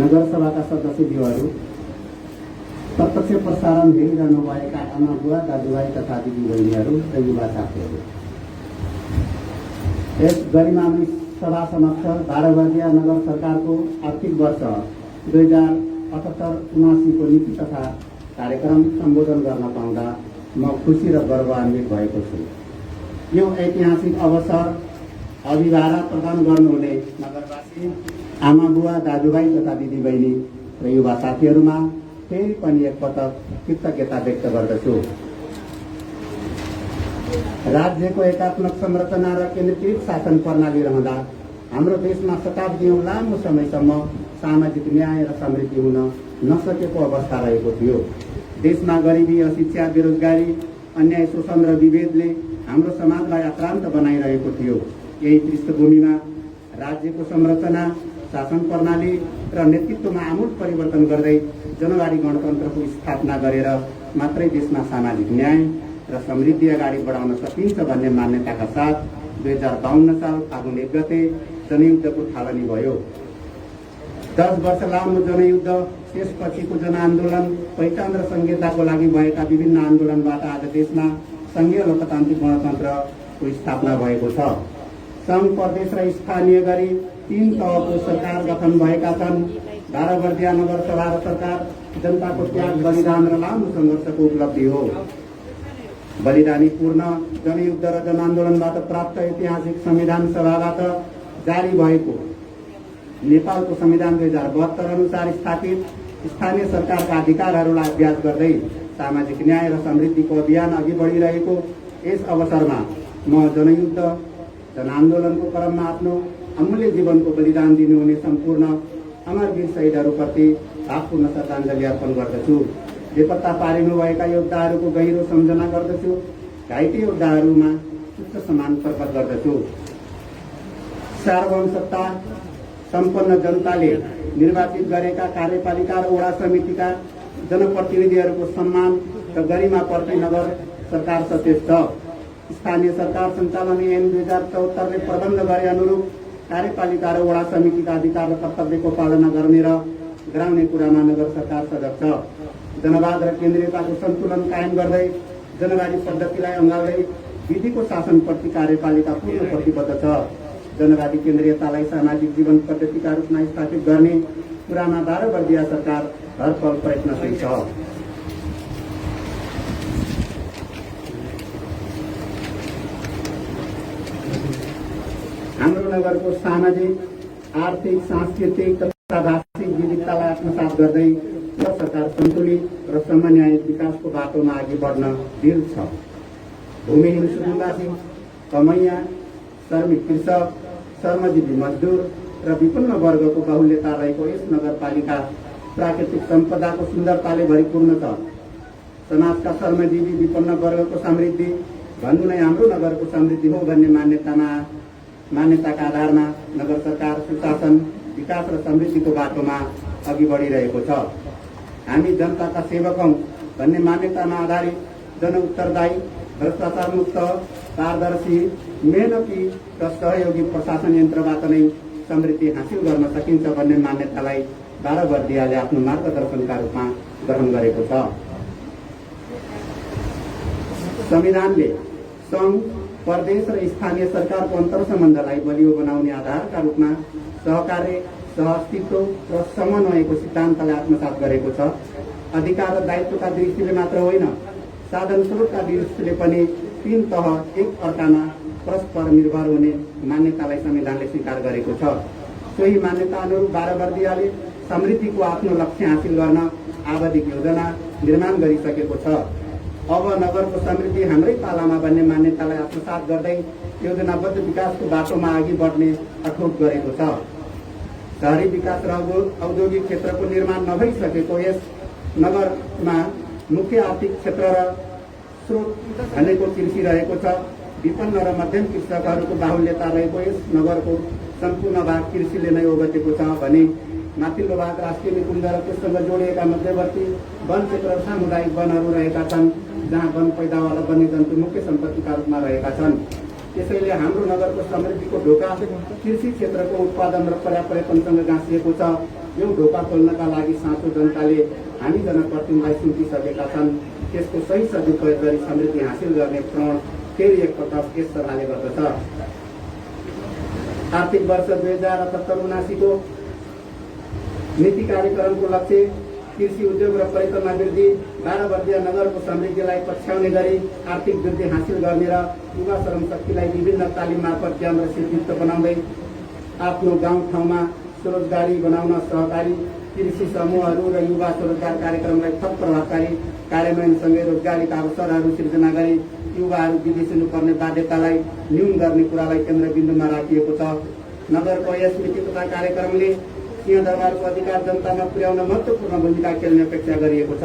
नगरसभाका सदस्यज्यूहरू, प्रत्यक्ष प्रसारण हेरिरहनु भएका आमा बुवा दाजुभाइ तथा दिदीबहिनीहरू र युवा साथीहरू, यस गरिमामय सभा समक्ष 12 वर्षीय नगर सरकारको आर्थिक वर्ष 2078-79 को नीति तथा कार्यक्रम सम्बोधन गर्न पाउँदा म खुसी र गर्वान्वित भएको छु। यो ऐतिहासिक अवसर अभिभारा प्रदान गर्नुहुने नगरवासी, आमा बुवा दाजुभाइ तथा दिदीबहिनी र युवा साथीहरूमा फेरि पनि एकपटक कृतज्ञता व्यक्त गर्दछु। राज्यको एकात्मक संरचना र केन्द्रीकृत शासन प्रणाली रहँदा हाम्रो देशमा शताब्दीौं लामो समयसम्म सामाजिक न्याय र समृद्धि हुन नसकेको अवस्था रहेको थियो। देशमा गरिबी, अशिक्षा, बेरोजगारी, अन्याय, शोषण र विभेदले हाम्रो समाजलाई आक्रान्त बनाइरहेको थियो। यही पृष्ठभूमिमा राज्यको संरचना, शासन प्रणाली र नेतृत्वमा आमूल परिवर्तन गर्दै जनवादी गणतन्त्रको स्थापना गरेर मात्रै देशमा सामाजिक न्याय र समृद्धि अगाडि बढाउन सकिन्छ भन्ने मान्यताका साथ 2052 साल फागुन 1 गते जनयुद्धको थालनी भयो। 10 वर्ष लामो जनयुद्ध, त्यसपछिको जनआन्दोलन, पहिचान र संहिताको लागि भएका विभिन्न आन्दोलनबाट आज देशमा संघीय लोकतान्त्रिक गणतन्त्रको स्थापना भएको छ। संघ, प्रदेश र स्थानीय गरी 3 तहको सरकार गठन भएका छन्। 12 वर्षीय नगरसभा र सरकार जनताको त्याग, बलिदान र लामो सङ्घर्षको उपलब्धि हो। बलिदानी पूर्ण जनयुद्ध र जनआन्दोलनबाट प्राप्त ऐतिहासिक संविधान सभाबाट जारी भएको नेपालको संविधान 2072 अनुसार स्थापित स्थानीय सरकारका अधिकारहरूलाई अभ्यास गर्दै सामाजिक न्याय र समृद्धिको अभियान अघि बढिरहेको यस अवसरमा म जनयुद्ध, जनआन्दोलनको क्रममा आफ्नो अमूल्य जीवनको बलिदान दिनुहुने सम्पूर्ण अमरवीर शहीदहरूप्रति भावपूर्ण श्रद्धाञ्जली अर्पण गर्दछु। बेपत्ता पारिनुभएका योद्धाहरूको गहिरो सम्झना गर्दछु। घाइते योद्धाहरूमा उच्च सम्मान प्रकट गर्दछु। सार्वभौम सत्ता सम्पन्न जनताले निर्वाचित गरेका कार्यपालिका र वडा समितिका जनप्रतिनिधिहरूको सम्मान र गरिमाप्रति नगर सरकार सचेत छ। स्थानीय सरकार सञ्चालन ऐन 2074 ले प्रबन्ध गरे अनुरूप कार्यपालिका र वडा समितिका अधिकार र कर्तव्यको पालना गर्ने र गराउने कुरामा नगर सरकार सजग छ। जनवाद र केन्द्रीयताको सन्तुलन कायम गर्दै जनवादी पद्धतिलाई अँगाल्दै विधिको शासनप्रति कार्यपालिका पूर्ण प्रतिबद्ध छ। जनवादी केन्द्रीयतालाई सामाजिक जीवन पद्धतिका रूपमा स्थापित गर्ने कुरामा 12 वर्षीय सरकार हरपल प्रयत्नशील छ। हाम्रो नगरको सामाजिक, आर्थिक, सांस्कृतिक तथा भाषिक विविधतालाई आत्मसात गर्दै सरकार सन्तुलित र समन्वयित विकासको बाटोमा अघि बढ्न दृढ छ। भूमिहीन सुदूरवासी, कमैया, श्रमिक कृषक, श्रमजीवी मजदुर र विपन्न वर्गको बाहुल्यता रहेको यस नगरपालिका प्राकृतिक सम्पदाको सुन्दरताले भरिपूर्ण छ। समाजका श्रमजीवी विपन्न वर्गको समृद्धि भन्नु नै हाम्रो नगरको समृद्धि हो भन्ने मान्यताका आधारमा नगर सरकार सुशासन, विकास र समृद्धिको बाटोमा अघि बढिरहेको छ। हामी जनताका सेवक हौं भन्ने मान्यतामा आधारित जनउत्तरदायी, भ्रष्टाचार मुक्त, पारदर्शी, मेहनती र सहयोगी प्रशासन यन्त्रबाट नै समृद्धि हासिल गर्न सकिन्छ भन्ने मान्यतालाई 12 वर्षीयले आफ्नो मार्गदर्शनका रूपमा ग्रहण गरेको छ। संविधानले संघ, प्रदेश र स्थानीय सरकारको अन्तर्सम्बन्धलाई बलियो बनाउने आधारका रूपमा सहकार्य, सहअस्तित्व र समन्वयको सिद्धान्तलाई आत्मसात गरेको छ। अधिकार र दायित्वका दृष्टिले मात्र होइन, साधन स्रोतका दृष्टिले पनि तीन तह एक अर्कामा परस्पर निर्भर हुने मान्यतालाई संविधानले स्वीकार गरेको छ। सोही मान्यता अनुरूप 12 वर्दियाले समृद्धिको आफ्नो लक्ष्य हासिल गर्न आवधिक योजना निर्माण गरिसकेको छ। अब नगरको समृद्धि हाम्रै पालामा भन्ने मान्यतालाई आत्मसात गर्दै योजनाबद्ध विकासको बाटोमा अघि बढ्ने अठोट गरेको छ। शहरी विकास र औद्योगिक क्षेत्रको निर्माण नभइसकेको यस नगरमा मुख्य आर्थिक क्षेत्र र स्रोत भनेको कृषि रहेको छ। विपन्न र मध्यम कृषकहरूको बाहुल्यता रहेको यस नगरको सम्पूर्ण भाग कृषिले नै ओगटेको छ भने माथिल्लो भाग राष्ट्रिय निकुञ्ज र त्यससँग जोडिएका मध्यवर्ती वन क्षेत्र र सामुदायिक वनहरू रहेका छन्, जहाँ वन पैदावार र वन्यजन्तु मुख्य सम्पत्तिका रूपमा रहेका छन्। त्यसैले हाम्रो नगरको समृद्धिको ढोका कृषि क्षेत्रको उत्पादन र पर्यापर्यटनसँग गाँसिएको छ। यो ढोका खोल्नका लागि साँचो जनताले हामी जनप्रतिनिधिलाई सुम्पिसकेका छन्। त्यसको सही सदुपयोग गरी समृद्धि हासिल गर्ने प्रण फेरि एकपटक यस सभाले गर्दछ। आर्थिक वर्ष 2078-79 को नीति कार्यक्रमको लक्ष्य कृषि उद्योग र पर्यटनमा वृद्धि, 12 वर्दिया नगरको समृद्धिलाई पछ्याउने गरी आर्थिक वृद्धि हासिल गर्ने र युवा श्रमशक्तिलाई विभिन्न तालिम मार्फत ज्ञान र सिद्धियुक्त बनाउँदै आफ्नो गाउँठाउँमा स्वरोजगारी बनाउन सहकारी कृषि समूहहरू र युवा स्वरोजगार कार्यक्रमलाई थप प्रभावकारी कार्यान्वयनसँगै रोजगारीका अवसरहरू सिर्जना गरी युवाहरू विदेश हुनुपर्ने बाध्यतालाई न्यून गर्ने कुरालाई केन्द्रबिन्दुमा राखिएको छ। नगरको यस नीति तथा कार्यक्रमले सिंहदरबारको अधिकार जनतामा पुर्याउन महत्त्वपूर्ण भूमिका खेल्ने अपेक्षा गरिएको छ।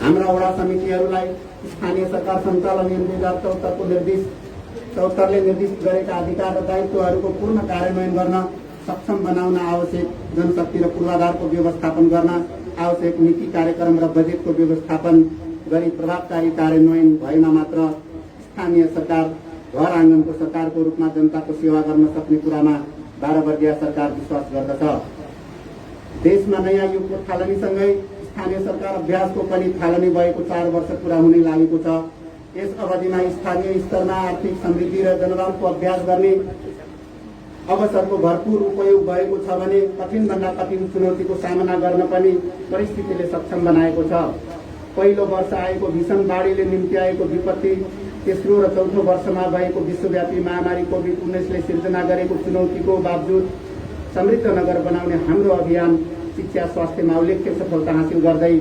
हाम्रा वडा समितिहरूलाई स्थानीय सरकार सञ्चालन ऐन 2074ले निर्दिष्ट गरेका अधिकार र दायित्वहरूको पूर्ण कार्यान्वयन गर्न सक्षम बनाउन आवश्यक जनशक्ति र पूर्वाधारको व्यवस्थापन गर्न आवश्यक नीति कार्यक्रम र बजेटको व्यवस्थापन गरी प्रभावकारी कार्यान्वयन भएमा मात्र स्थानीय सरकार घर आँगनको सरकारको रूपमा जनताको सेवा गर्न सक्ने कुरामा 12 वर्दिया सरकार विश्वास गर्दछ। देशमा नयाँ युगको थालनीसँगै स्थानीय सरकार अभ्यासको पनि थालनी भएको 4 वर्ष पूरा हुने लागेको छ। यस अवधिमा स्थानीय स्तरमा आर्थिक समृद्धि र जनबलको अभ्यास गर्ने अवसरको भरपूर उपयोग भएको छ भने कठिनभन्दा कठिन चुनौतीको सामना गर्न पनि परिस्थितिले सक्षम बनाएको छ। पहिलो वर्ष आएको भीषण बाढीले निम्ति आएको विपत्ति, तेस्रो र चौथो वर्षमा भएको विश्वव्यापी महामारी कोभिड-19ले सिर्जना गरेको चुनौतीको बावजुद समृद्ध नगर बनाउने हाम्रो अभियान शिक्षा स्वास्थ्यमा उल्लेख्य सफलता हासिल गर्दै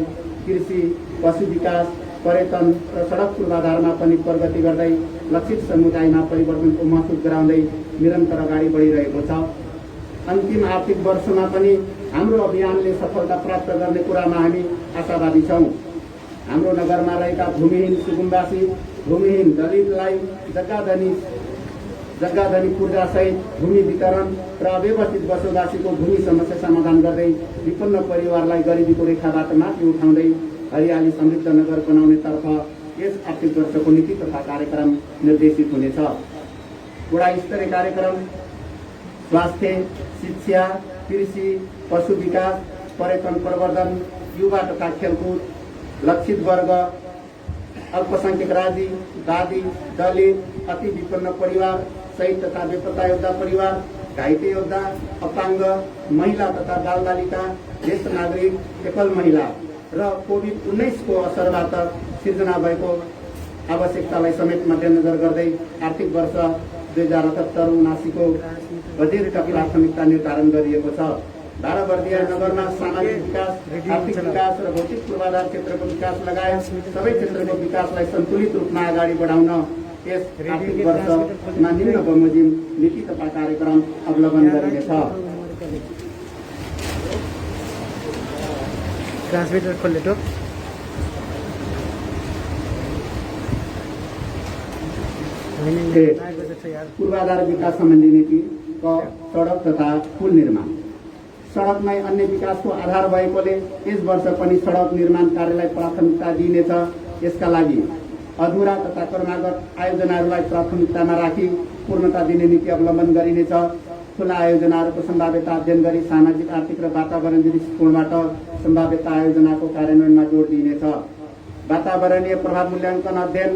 कृषि, पशु विकास, पर्यटन र सडक पूर्वाधारमा पनि प्रगति गर्दै लक्षित समुदायमा परिवर्तनको महसुस गराउँदै निरन्तर अगाडि बढिरहेको छ। अन्तिम आर्थिक वर्षमा पनि हाम्रो अभियानले सफलता प्राप्त गर्ने कुरामा हामी आशावादी छौँ। हाम्रो नगरमा रहेका भूमिहीन सुकुम्बासी, भूमिहीन दलितलाई जग्गाधनी पूर्जासहित भूमि वितरण र अव्यवस्थित बसोबासीको भूमि समस्या समाधान गर्दै विपन्न परिवारलाई गरिबीको रेखाबाट माथि उठाउँदै हरियाली समृद्ध नगर बनाउनेतर्फ यस आर्थिक वर्षको नीति तथा कार्यक्रम निर्देशित हुनेछ। वडा स्तरीय कार्यक्रम स्वास्थ्य, शिक्षा, कृषि, पशु विकास, पर्यटन प्रवर्धन, युवा तथा खेलकुद, लक्षित वर्ग, अल्पसंख्यक वादी, दलित, अति विपन्न परिवार, शहीद तथा बेपत्ता योद्धा परिवार, घाइते योद्धा, अपाङ्ग, महिला तथा बालबालिका, ज्येष्ठ नागरिक, एकल महिला र कोभिड-19 को असरबाट सिर्जना भएको आवश्यकतालाई समेत मध्यनजर गर्दै आर्थिक वर्ष 2078-79 को बजेटका प्राथमिकता निर्धारण गरिएको छ। 12 वर्दिया नगरमा सामाजिक विकास, आर्थिक विकास र भौतिक पूर्वाधार क्षेत्रको विकास लगायत सबै क्षेत्रको विकासलाई सन्तुलित रूपमा अगाडि बढाउन यस आर्थिक वर्षमा निम्न बमोजिम नीति तथा कार्यक्रम अवलम्बन गरिनेछ। ट्रान्समिटर खोल्ने तो पूर्वाधार विकास सम्बन्धी नीति सडक तथा पुल निर्माण। सडक नै अन्य विकासको आधार भएकोले यस वर्ष पनि सडक निर्माण कार्यलाई प्राथमिकता दिइनेछ। यसका लागि अधुरा तथा क्रमागत आयोजनाहरूलाई प्राथमिकतामा राखी पूर्णता दिने नीति अवलम्बन गरिनेछ। खुला आयोजनाहरूको सम्भाव्यता अध्ययन गरी सामाजिक, आर्थिक र वातावरण दृष्टिकोणबाट सम्भाव्यता आयोजनाको कार्यान्वयनमा जोड दिइनेछ। वातावरणीय प्रभाव मूल्याङ्कन अध्ययन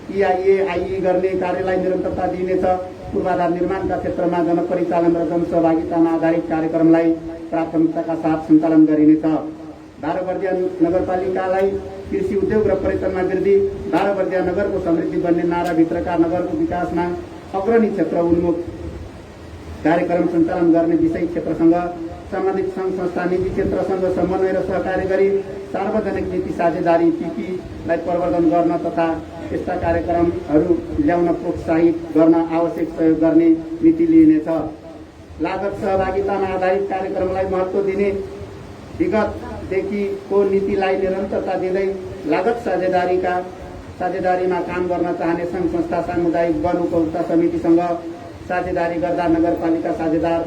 EIA, IE गर्ने कार्यलाई निरन्तरता दिइनेछ। पूर्वाधार निर्माणका क्षेत्रमा जनपरिचालन र जनसहभागितामा आधारित कार्यक्रमलाई प्राथमिकताका साथ सञ्चालन गरिनेछ। बाह्रवर्दिया नगरपालिकालाई कृषि उद्योग र पर्यटनमा वृद्धि, बाह्रवर्दिया नगरको समृद्धि बन्ने नाराभित्रका नगरको विकासमा अग्रणी क्षेत्र उन्मुख कार्यक्रम सञ्चालन गर्ने विषय क्षेत्रसँग सम्बन्धित सङ्घ संस्था निजी क्षेत्रसँग समन्वय र सहकार्य गरी सार्वजनिक नीति साझेदारी पिपीलाई प्रवर्धन गर्न तथा यस्ता कार्यक्रमहरू ल्याउन प्रोत्साहित गर्न आवश्यक सहयोग गर्ने नीति लिइनेछ। लागत सहभागितामा आधारित कार्यक्रमलाई महत्त्व दिने विगतदेखिको नीतिलाई निरन्तरता दिँदै लागत साझेदारीमा काम गर्न चाहने सङ्घ संस्था सामुदायिक वन उपभोक्ता समितिसँग साझेदारी गर्दा नगरपालिका साझेदार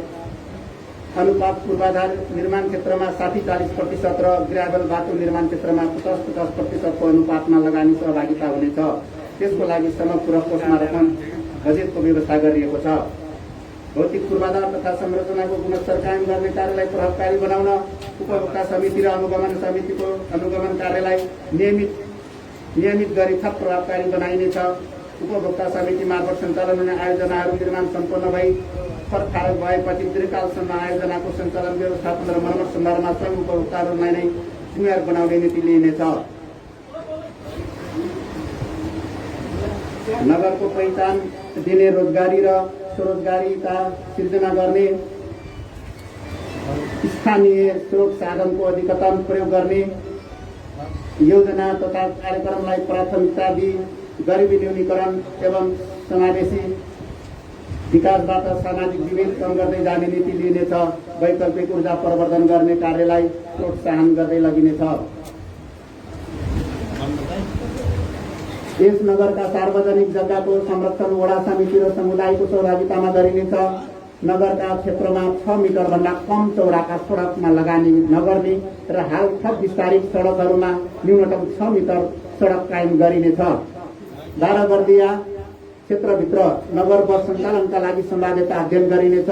अनुपात पूर्वाधार निर्माण क्षेत्रमा 60-40% र ग्राभल बाटो निर्माण क्षेत्रमा 50-50% अनुपातमा लगानी सहभागिता हुनेछ। त्यसको लागि समपूरक कोषमा रकम बजेटको व्यवस्था गरिएको छ। भौतिक पूर्वाधार तथा संरचनाको गुणस्तर कायम गर्ने कार्यलाई प्रभावकारी बनाउन उपभोक्ता समिति र अनुगमन समितिको अनुगमन कार्यलाई नियमित गरी थप प्रभावकारी बनाइनेछ। उपभोक्ता समिति मार्फत सञ्चालन हुने आयोजनाहरू निर्माण सम्पन्न भई फरक भएपछि दीर्घकालसम्म आयोजनाको सञ्चालन व्यवस्थापन र मर्मत सन्दर्भमा स्वयं उपभोक्ताहरूलाई नै जिम्मेवार बनाउने नीति लिइनेछ। नगरको पहिचान दिने रोजगारी र स्वरोजगारीका सिर्जना गर्ने, स्थानीय स्रोत साधनको अधिकतम प्रयोग गर्ने, योजना तथा कार्यक्रमलाई प्राथमिकता दिई गरिबी न्यूनीकरण एवं समावेशी विकासबाट सामाजिक विभेद कम गर्दै जाने नीति लिइनेछ। वैकल्पिक ऊर्जा प्रवर्धन गर्ने कार्यलाई प्रोत्साहन गर्दै लगिनेछ। यस नगरका सार्वजनिक जग्गाको संरक्षण वडा समिति र समुदायको सहभागितामा गरिनेछ। नगरका क्षेत्रमा 6 मिटरभन्दा कम चौडाका सडकमा लगानी नगर्ने र हाल थप विस्तारित सडकहरूमा न्यूनतम 6 मिटर सडक कायम गरिनेछ। बाह्रवर्दिया क्षेत्रभित्र नगर बस सञ्चालनका लागि सम्भाव्यता अध्ययन गरिनेछ।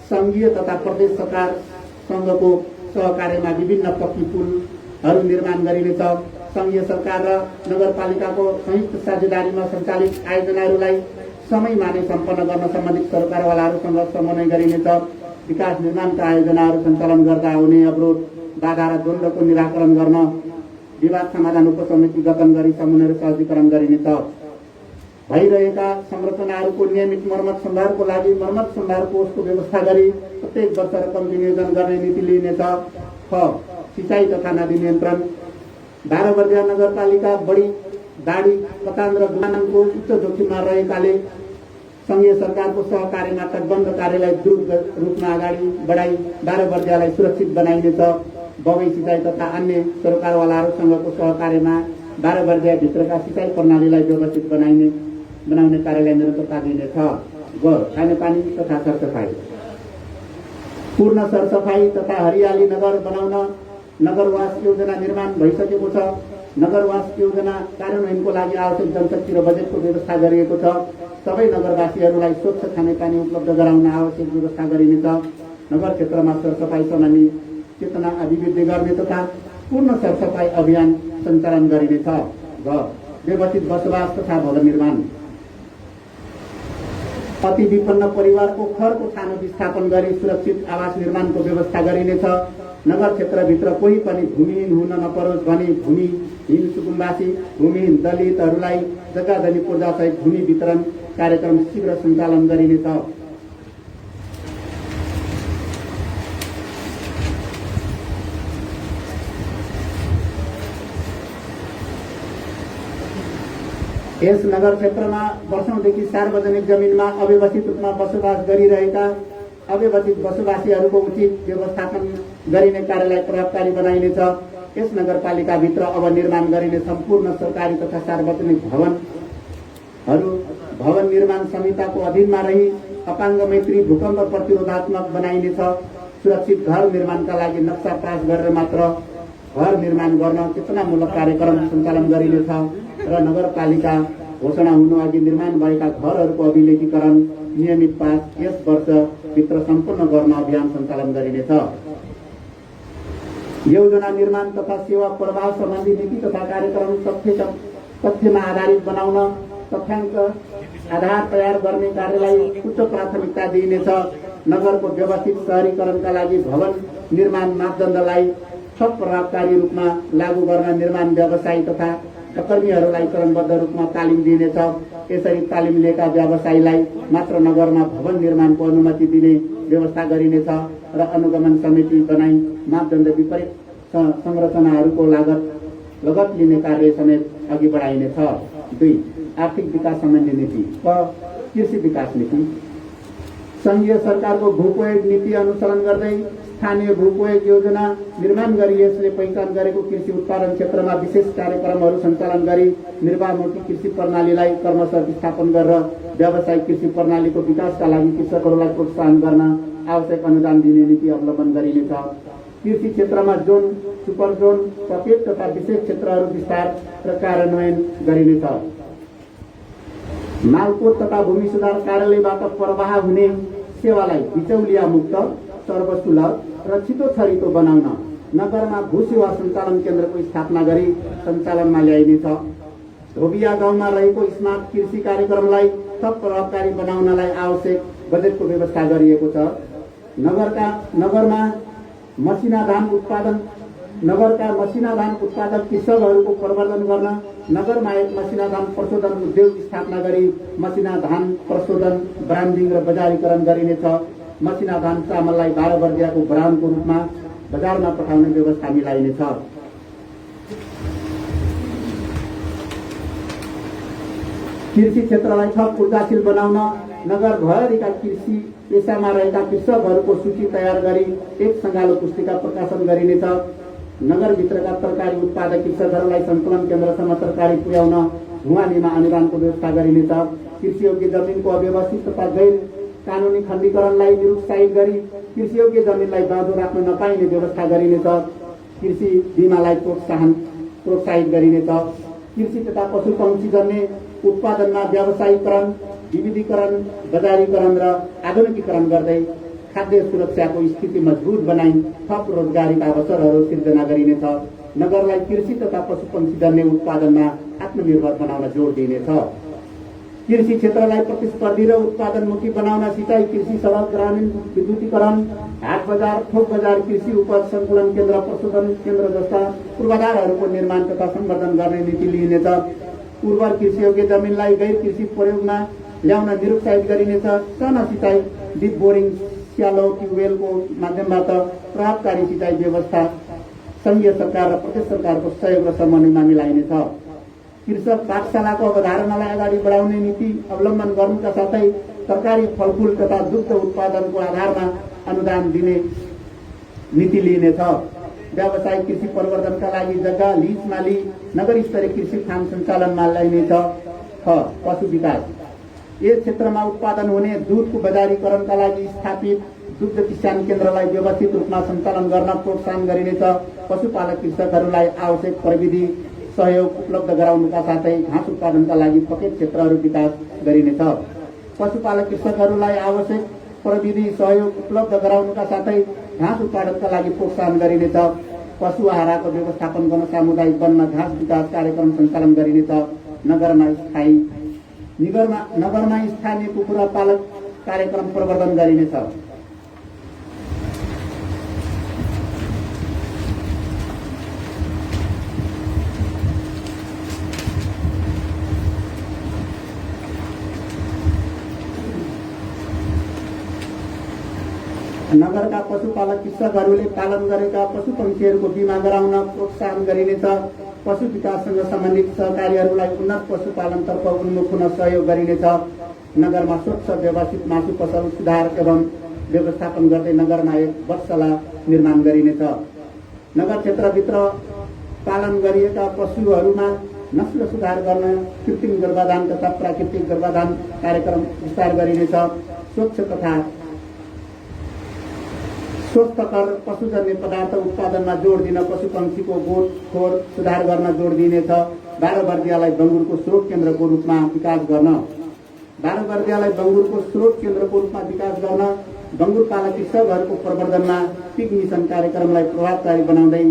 सङ्घीय तथा प्रदेश सरकारसँगको सहकार्यमा विभिन्न पक्की पुलहरू निर्माण गरिनेछ। सङ्घीय सरकार र नगरपालिकाको संयुक्त साझेदारीमा सञ्चालित आयोजनाहरूलाई समयमा नै सम्पन्न गर्न सम्बन्धित सरकारवालाहरूसँग समन्वय गरिनेछ। विकास निर्माणका आयोजनाहरू सञ्चालन गर्दा हुने अवरोध, बाधा र द्वन्द्वको निराकरण गर्न विवाद समाधान उपसमिति गठन गरी समन्वय र सहजीकरण गरिनेछ। भइरहेका संरचनाहरूको नियमित मर्मत सुधारको लागि मर्मत सुधार कोषको व्यवस्था गरी प्रत्येक वर्ष रकम विनियोजन गर्ने नीति लिइनेछ। सिँचाइ तथा नदी नियन्त्रण, बाह्रवर्दिया नगरपालिका बढी दाडी कटान र गुमानको उच्च जोखिममा रहेकाले सङ्घीय सरकारको सहकार्यमा तटबन्ध कार्यलाई द्रुत रूपमा अगाडि बढाई बाह्रवर्दियालाई सुरक्षित बनाइनेछ। बगै सिँचाइ तथा अन्य सरकारवालाहरूसँगको सहकार्यमा बाह्रवर्दियाभित्रका सिँचाइ प्रणालीलाई व्यवस्थित बनाउने कार्यलाई निरन्तरता दिइनेछ। खानेपानी तथा सरसफाइ, पूर्ण सरसफाइ तथा हरियाली नगर बनाउन नगरवास योजना निर्माण भइसकेको छ। नगरवास योजना कार्यान्वयनको लागि आवश्यक जनशक्ति र बजेटको व्यवस्था गरिएको छ। सबै नगरवासीहरूलाई स्वच्छ खानेपानी उपलब्ध गराउन आवश्यक व्यवस्था गरिनेछ। नगर क्षेत्रमा सरसफाइ सम्बन्धी चेतना अभिवृद्धि गर्ने तथा पूर्ण सरसफाइ अभियान सञ्चालन गरिनेछ। व्यवस्थित बसोबास तथा भवन निर्माण, अति विपन्न परिवारको खरको छानो विस्थापन गरी सुरक्षित आवास निर्माणको व्यवस्था गरिनेछ। नगर क्षेत्रभित्र कोही पनि भूमिहीन हुन नपरोस् भनी भूमिहीन सुकुम्बासी, भूमिहीन दलितहरूलाई जग्गा जमी पूर्जासहित भूमि वितरण कार्यक्रम शीघ्र सञ्चालन गरिनेछ। यस नगर क्षेत्रमा वर्षौंदेखि सार्वजनिक जमिनमा अव्यवस्थित रूपमा बसोबास गरिरहेका अव्यवस्थित बसोबासीहरूको उचित व्यवस्थापन गरिने कार्यलाई प्रभावकारी बनाइनेछ। यस नगरपालिकाभित्र अब निर्माण गरिने सम्पूर्ण सरकारी तथा सार्वजनिक भवनहरू भवन निर्माण संहिताको अधीनमा रही अपाङ्ग मैत्री भूकम्प प्रतिरोधात्मक बनाइनेछ। सुरक्षित घर निर्माणका लागि नक्सा पास गरेर मात्र घर निर्माण गर्न चेतनामूलक कार्यक्रम सञ्चालन गरिनेछ र नगरपालिका घोषणा हुनु अघि निर्माण भएका घरहरूको अभिलेखीकरण नियमित पास यस वर्षभित्र सम्पूर्ण गर्न अभियान सञ्चालन गरिनेछ। योजना निर्माण तथा सेवा प्रवाह सम्बन्धी नीति तथा कार्यक्रम तथ्यमा आधारित बनाउन तथ्याङ्क आधार तयार गर्ने कार्यलाई उच्च प्राथमिकता दिइनेछ। नगरको व्यवस्थित शहरीकरणका लागि भवन निर्माण मापदण्डलाई थप प्रभावकारी रूपमा लागू गर्न निर्माण व्यवसायी तथा कर्मीहरूलाई चरणबद्ध रूपमा तालिम दिइनेछ। यसरी तालिम लिएका व्यवसायीलाई मात्र नगरमा भवन निर्माणको अनुमति दिने व्यवस्था गरिनेछ र अनुगमन समिति बनाई मापदण्ड विपरीत संरचनाहरूको लगत लिने कार्य समेत अघि बढाइनेछ। 2. आर्थिक विकास सम्बन्धी नीति। कृषि विकास नीति। संघीय सरकारको भूप्रयोग नीति अनुसरण गर्दै स्थानीय भूप्रयोग योजना निर्माण गरी यसले पहिचान गरेको कृषि उत्पादन क्षेत्रमा विशेष कार्यक्रमहरू सञ्चालन गरी निर्वाहमुखी कृषि प्रणालीलाई क्रमशः विस्थापन गरेर व्यावसायिक कृषि प्रणालीको विकासका लागि कृषकहरूलाई प्रोत्साहन गर्न आवश्यक अनुदान दिने नीति अवलम्बन गरिनेछ। कृषि क्षेत्रमा जोन, सुपर जोन, प्रत्येक तथा विशेष क्षेत्रहरू विस्तार र कार्यान्वयन गरिनेछ। मालपोत तथा भूमि सुधार कार्यालयबाट प्रवाह हुने सेवालाई बिचौलिया मुक्त, सर्वसुलभ र छिटो छरितो बनाउन नगरमा भू सेवा सञ्चालन केन्द्रको स्थापना गरी सञ्चालनमा ल्याइनेछ। धोबिया गाउँमा रहेको स्मार्ट कृषि कार्यक्रमलाई थप प्रभावकारी बनाउनलाई आवश्यक बजेटको व्यवस्था गरिएको छ। नगरमा मसिना धान उत्पादक कृषकहरूको प्रवर्धन गर्न नगरमा एक मसिना धान प्रशोधन उद्योग स्थापना गरी मसिना धान प्रशोधन, ब्रान्डिङ र बजारीकरण गरिनेछ। मसिना धान चामललाई 12 वर्गीयको ब्रान्डको रूपमा बजारमा पठाउने व्यवस्था मिलाइनेछ। कृषि क्षेत्रलाई थप ऊर्जाशील बनाउन नगरभरिका कृषि पेसामा रहेका कृषकहरूको सूची तयार गरी एक सङ्गालो पुस्तिका प्रकाशन गरिनेछ। नगरभित्रका तरकारी उत्पादक कृषकहरूलाई सङ्कलन केन्द्रसम्म तरकारी पुर्याउन ढुवानीमा अनुदानको व्यवस्था गरिनेछ। कृषियोग्य जमिनको अव्यवस्थित तथा गैर कानुनी खण्डीकरणलाई निरुत्साहित गरी कृषियोग्य जमिनलाई बाँधो राख्न नपाइने व्यवस्था गरिनेछ। कृषि बिमालाई प्रोत्साहित गरिनेछ। कृषि तथा पशुपक्षी जन्य उत्पादनमा व्यावसायीकरण, विविधीकरण, बजारीकरण र आधुनिकीकरण गर्दै खाद्य सुरक्षाको स्थिति मजबुत बनाई थप रोजगारीका अवसरहरू सिर्जना गरिनेछ। नगरलाई कृषि तथा पशुपक्षी जन्य उत्पादनमा आत्मनिर्भर बनाउन जोड दिइनेछ। कृषि क्षेत्रलाई प्रतिस्पर्धी र उत्पादनमुखी बनाउन सिँचाइ, कृषि सडक, ग्रामीण विद्युतीकरण, हाट बजार, थोक बजार, कृषि उपज सङ्कलन केन्द्र, प्रशोधन केन्द्र जस्ता पूर्वाधारहरूको निर्माण तथा सम्वर्धन गर्ने नीति लिइनेछ। उर्वर कृषियोग्य जमिनलाई गैर कृषि प्रयोगमा ल्याउन निरुत्साहित गरिनेछ। साना सिँचाइ, डिप बोरिङ, स्यालो ट्युबवेलको माध्यमबाट प्रभावकारी सिँचाइ व्यवस्था संघीय सरकार र प्रदेश सरकारको सहयोग र समन्वयमा मिलाइनेछ। कृषक पाठशालाको अवधारणालाई अगाडि बढाउने नीति अवलम्बन गर्नुका साथै तरकारी, फलफुल तथा दुग्ध उत्पादनको आधारमा अनुदान दिने नीति लिइनेछ। व्यावसायिक कृषि प्रवर्धनका लागि जग्गा लिजमा लिई नगर स्तरीय कृषि फार्म सञ्चालनमा ल्याइनेछ। पशु विकास। यस क्षेत्रमा उत्पादन हुने दुधको बजारीकरणका लागि स्थापित दुग्ध किसान केन्द्रलाई व्यवस्थित रूपमा सञ्चालन गर्न प्रोत्साहन गरिनेछ। पशुपालक कृषकहरूलाई आवश्यक प्रविधि सहयोग उपलब्ध गराउनुका साथै घाँस उत्पादनका लागि पकेट क्षेत्रहरू विकास गरिनेछ। पशुपालक कृषकहरूलाई आवश्यक प्रविधि सहयोग उपलब्ध गराउनुका साथै घाँस उत्पादनका लागि प्रोत्साहन गरिनेछ। पशु आहाराको व्यवस्थापन गर्न सामुदायिक वनमा घाँस विकास कार्यक्रम सञ्चालन गरिनेछ। नगरमा स्थानीय कुखुरा पालक कार्यक्रम प्रवर्धन गरिनेछ। नगरका पशुपालक कृषकहरूले पालन गरेका पशु पक्षीहरूको बिमा गराउन प्रोत्साहन गरिनेछ। पशु विकाससँग सम्बन्धित सहकारीहरूलाई उन्नत पशुपालनतर्फ उन्मुख हुन सहयोग गरिनेछ। नगरमा स्वच्छ व्यवस्थित मासु पसल सुधार एवं व्यवस्थापन गर्दै नगरमा एक वर्षशाला निर्माण गरिनेछ। नगर क्षेत्रभित्र पालन गरिएका पशुहरूमा नस्ल सुधार गर्न कृत्रिम गर्भाधान तथा प्राकृतिक गर्भाधान कार्यक्रम विस्तार गरिनेछ। स्वस्थकर पशुजन्य पदार्थ उत्पादनमा जोड दिन पशुपक्षीको गोठ खोर सुधार गर्न जोड दिइनेछ। 12 वर्गीयलाई बङ्गुरको स्रोत केन्द्रको रूपमा विकास गर्न बङ्गुर पालक कृषकहरूको प्रवर्धनमा पिग मिसन कार्यक्रमलाई प्रभावकारी बनाउँदै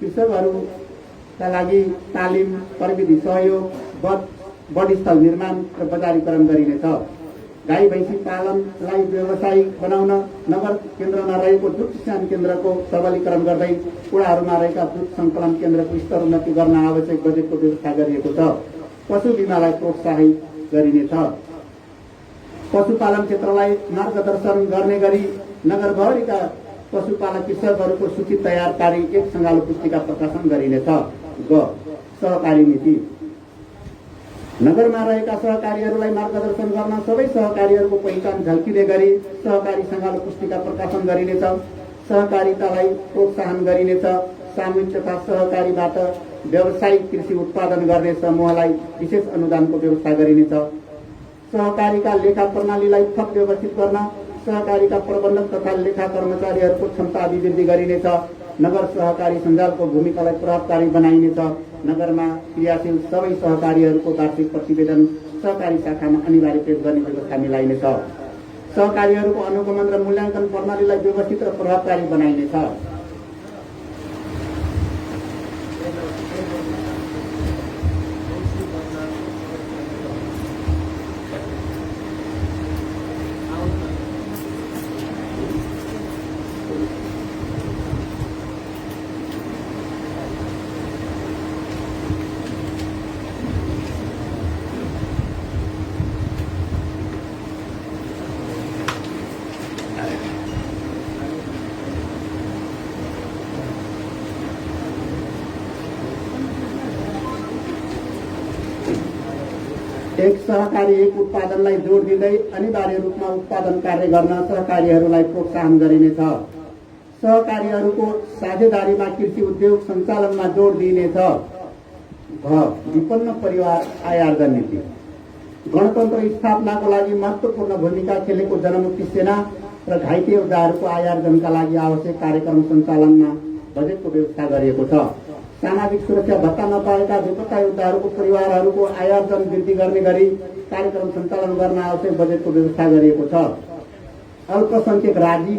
कृषकहरूका लागि तालिम, प्रविधि सहयोग, बढी स्थल निर्माण र बजारीकरण गरिनेछ। गाई भैँसी पालनलाई व्यवसायिक बनाउन नगर केन्द्रमा रहेको दुध किसान केन्द्रको सबलीकरण गर्दै कुडाहरूमा रहेका दुध सङ्कलन केन्द्रको स्तर उन्नति गर्न आवश्यक बजेटको व्यवस्था गरिएको छ। पशु बिमालाई प्रोत्साहित गरिनेछ। पशुपालन क्षेत्रलाई मार्गदर्शन गर्ने गरी नगरभरिका पशुपालक कृषकहरूको सूची तयार पारी एक सङ्गालो पुस्तिका प्रकाशन गरिनेछ। ग सहकारी नीति नगरमा रहेका सहकारीहरूलाई मार्गदर्शन गर्न सबै सहकारीहरूको पहिचान झल्किने गरी सहकारी सङ्गालो पुस्तिका प्रकाशन गरिनेछ। सहकारितालाई प्रोत्साहन गरिनेछ। सामूहिक तथा सहकारीबाट व्यावसायिक कृषि उत्पादन गर्ने समूहलाई विशेष अनुदानको व्यवस्था गरिनेछ। सहकारीका लेखा प्रणालीलाई थप व्यवस्थित गर्न सहकारीका प्रबन्धक तथा लेखा कर्मचारीहरूको क्षमता अभिवृद्धि गरिनेछ। नगर सहकारी सञ्जालको भूमिकालाई प्रभावकारी बनाइनेछ। नगरमा क्रियाशील सबै सहकारीहरूको वार्षिक प्रतिवेदन सहकारी शाखामा अनिवार्य पेश गर्ने व्यवस्था मिलाइनेछ। सहकारीहरूको अनुगमन र मूल्याङ्कन प्रणालीलाई व्यवस्थित र प्रभावकारी बनाइनेछ। एक सहकारी एक उत्पादनलाई जोड दिँदै अनिवार्य रूपमा उत्पादन कार्य गर्न सहकारीहरूलाई प्रोत्साहन गरिनेछ। सहकारीहरूको साझेदारीमा कृषि उद्योग सञ्चालनमा जोड दिइनेछ। विपन्न परिवार आय आर्जन नीति गणतन्त्र स्थापनाको लागि महत्त्वपूर्ण भूमिका खेलेको जनमुक्ति सेना र घाइते योद्धाहरूको आय आर्जनका लागि आवश्यक कार्यक्रम सञ्चालनमा बजेटको व्यवस्था गरिएको छ। सामाजिक सुरक्षा भत्ता नपाएका बेपत्ता योद्धाहरूको परिवारहरूको आय आर्जन वृद्धि गर्ने गरी कार्यक्रम सञ्चालन गर्न आवश्यक बजेटको व्यवस्था गरिएको छ। अल्पसङ्ख्यक राजी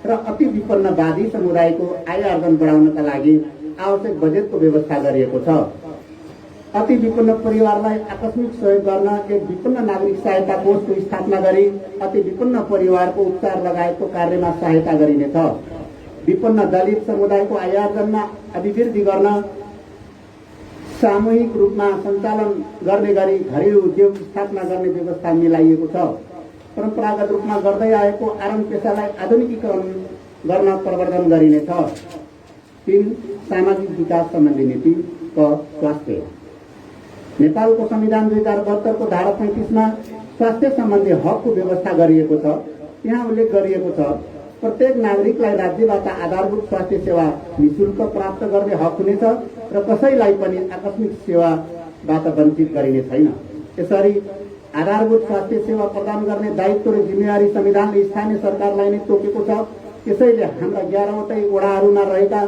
र अति विपन्नवादी समुदायको आय आर्जन बढाउनका लागि आवश्यक बजेटको व्यवस्था गरिएको छ। अति विपन्न परिवारलाई आकस्मिक सहयोग गर्न एक विपन्न नागरिक सहायता कोषको स्थापना गरी अति विपन्न परिवारको उपचार लगायतको कार्यमा सहायता गरिनेछ। विपन्न दलित समुदायको आय आर्जनमा अभिवृद्धि गर्न सामूहिक रूपमा सञ्चालन गर्ने गरी घरेलु उद्योग स्थापना गर्ने व्यवस्था मिलाइएको छ। परम्परागत रूपमा गर्दै आएको आराम पेसालाई आधुनिकीकरण गर्न प्रवर्धन गरिनेछ। 3 सामाजिक विकास सम्बन्धी नीति। स्वास्थ्य नेपालको संविधान 2072 को धारा 35मा स्वास्थ्य सम्बन्धी हकको व्यवस्था गरिएको छ। यहाँ उल्लेख गरिएको छ, प्रत्येक नागरिकलाई राज्यबाट आधारभूत स्वास्थ्य सेवा निशुल्क प्राप्त गर्ने हक हुनेछ र कसैलाई पनि आकस्मिक सेवाबाट वञ्चित गरिने छैन। यसरी आधारभूत स्वास्थ्य सेवा प्रदान गर्ने दायित्व र जिम्मेवारी संविधानले स्थानीय सरकारलाई नै तोकेको छ। त्यसैले हाम्रा 11वटै वडाहरूमा रहेका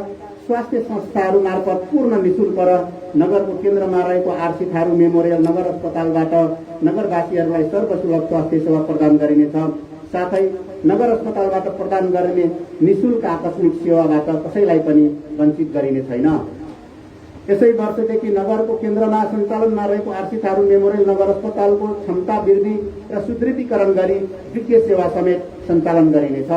स्वास्थ्य संस्थाहरू मार्फत पूर्ण निशुल्क र नगरको केन्द्रमा रहेको आरसी थारू मेमोरियल नगर अस्पतालबाट नगरवासीहरूलाई सर्वसुलभ स्वास्थ्य सेवा प्रदान गरिनेछ। साथै नगर अस्पतालबाट प्रदान गरिने निशुल्क आकस्मिक सेवाबाट कसैलाई पनि वञ्चित गरिने छैन। यसै वर्षदेखि नगरको केन्द्रमा सञ्चालनमा रहेको आरसी थारू मेमोरियल नगर अस्पतालको क्षमता वृद्धि र सुदृढीकरण गरी वित्तीय सेवा समेत सञ्चालन गरिनेछ।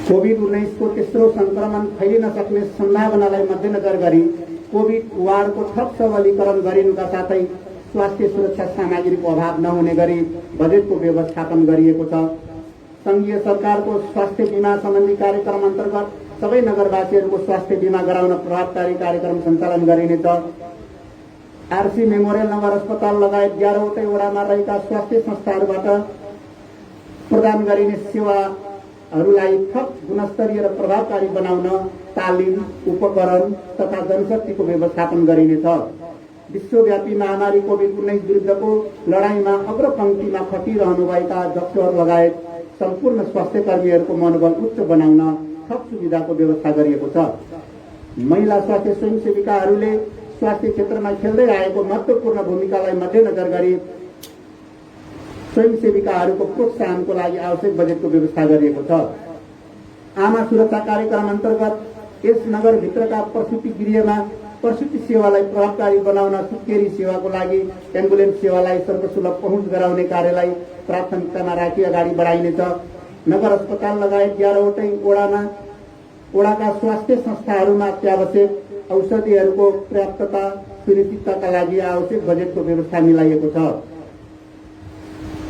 कोभिड-19 को तेस्रो संक्रमण फैलिन सक्ने सम्भावनालाई मध्यनजर गरी कोभिड वार्डको थप सबलीकरण गरिनुका साथै स्वास्थ्य सुरक्षा सामग्रीको अभाव नहुने गरी बजेटको व्यवस्थापन गरिएको छ। संघीय सरकारको स्वास्थ्य बीमा सम्बन्धी कार्यक्रम अन्तर्गत सबै नगरवासीहरूको स्वास्थ्य बीमा गराउन प्रभावकारी कार्यक्रम सञ्चालन गरिनेछ। आरसी मेमोरियल नगर अस्पताल लगायत 11वटै वडामा रहेका स्वास्थ्य संस्थाहरूबाट प्रदान गरिने सेवाहरूलाई थप गुणस्तरीय र प्रभावकारी बनाउन तालिम, उपकरण तथा जनशक्तिको व्यवस्थापन गरिनेछ। विश्वव्यापी महामारी कोभिड-19 विरुद्धको लडाईँमा अग्रपङ्क्तिमा खटिरहनुभएका डाक्टर लगायत सम्पूर्ण स्वास्थ्य कर्मीहरूको मनोबल उच्च बनाउन थप सुविधाको व्यवस्था गरिएको छ। महिला स्वास्थ्य स्वयंसेविकाहरूले स्वास्थ्य क्षेत्रमा खेल्दै आएको महत्त्वपूर्ण भूमिकालाई मध्यनजर गरी स्वयंसेविकाहरूको प्रोत्साहनको लागि आवश्यक बजेटको व्यवस्था गरिएको छ। आमा सुरक्षा कार्यक्रम अन्तर्गत यस नगरभित्रका प्रसुति गृहमा प्रसुति सेवालाई प्रभावकारी बनाउन सुत्केरी सेवाको लागि एम्बुलेन्स सेवालाई सर्वसुलभ पहुँच गराउने कार्यलाई प्राथमिकतामा राखी अगाडि बढाइनेछ। नगर अस्पताल लगायत 11वटै वडाका स्वास्थ्य संस्थाहरूमा अत्यावश्यक औषधिहरूको पर्याप्तता सुनिश्चितताका लागि आवश्यक बजेटको व्यवस्था मिलाइएको छ।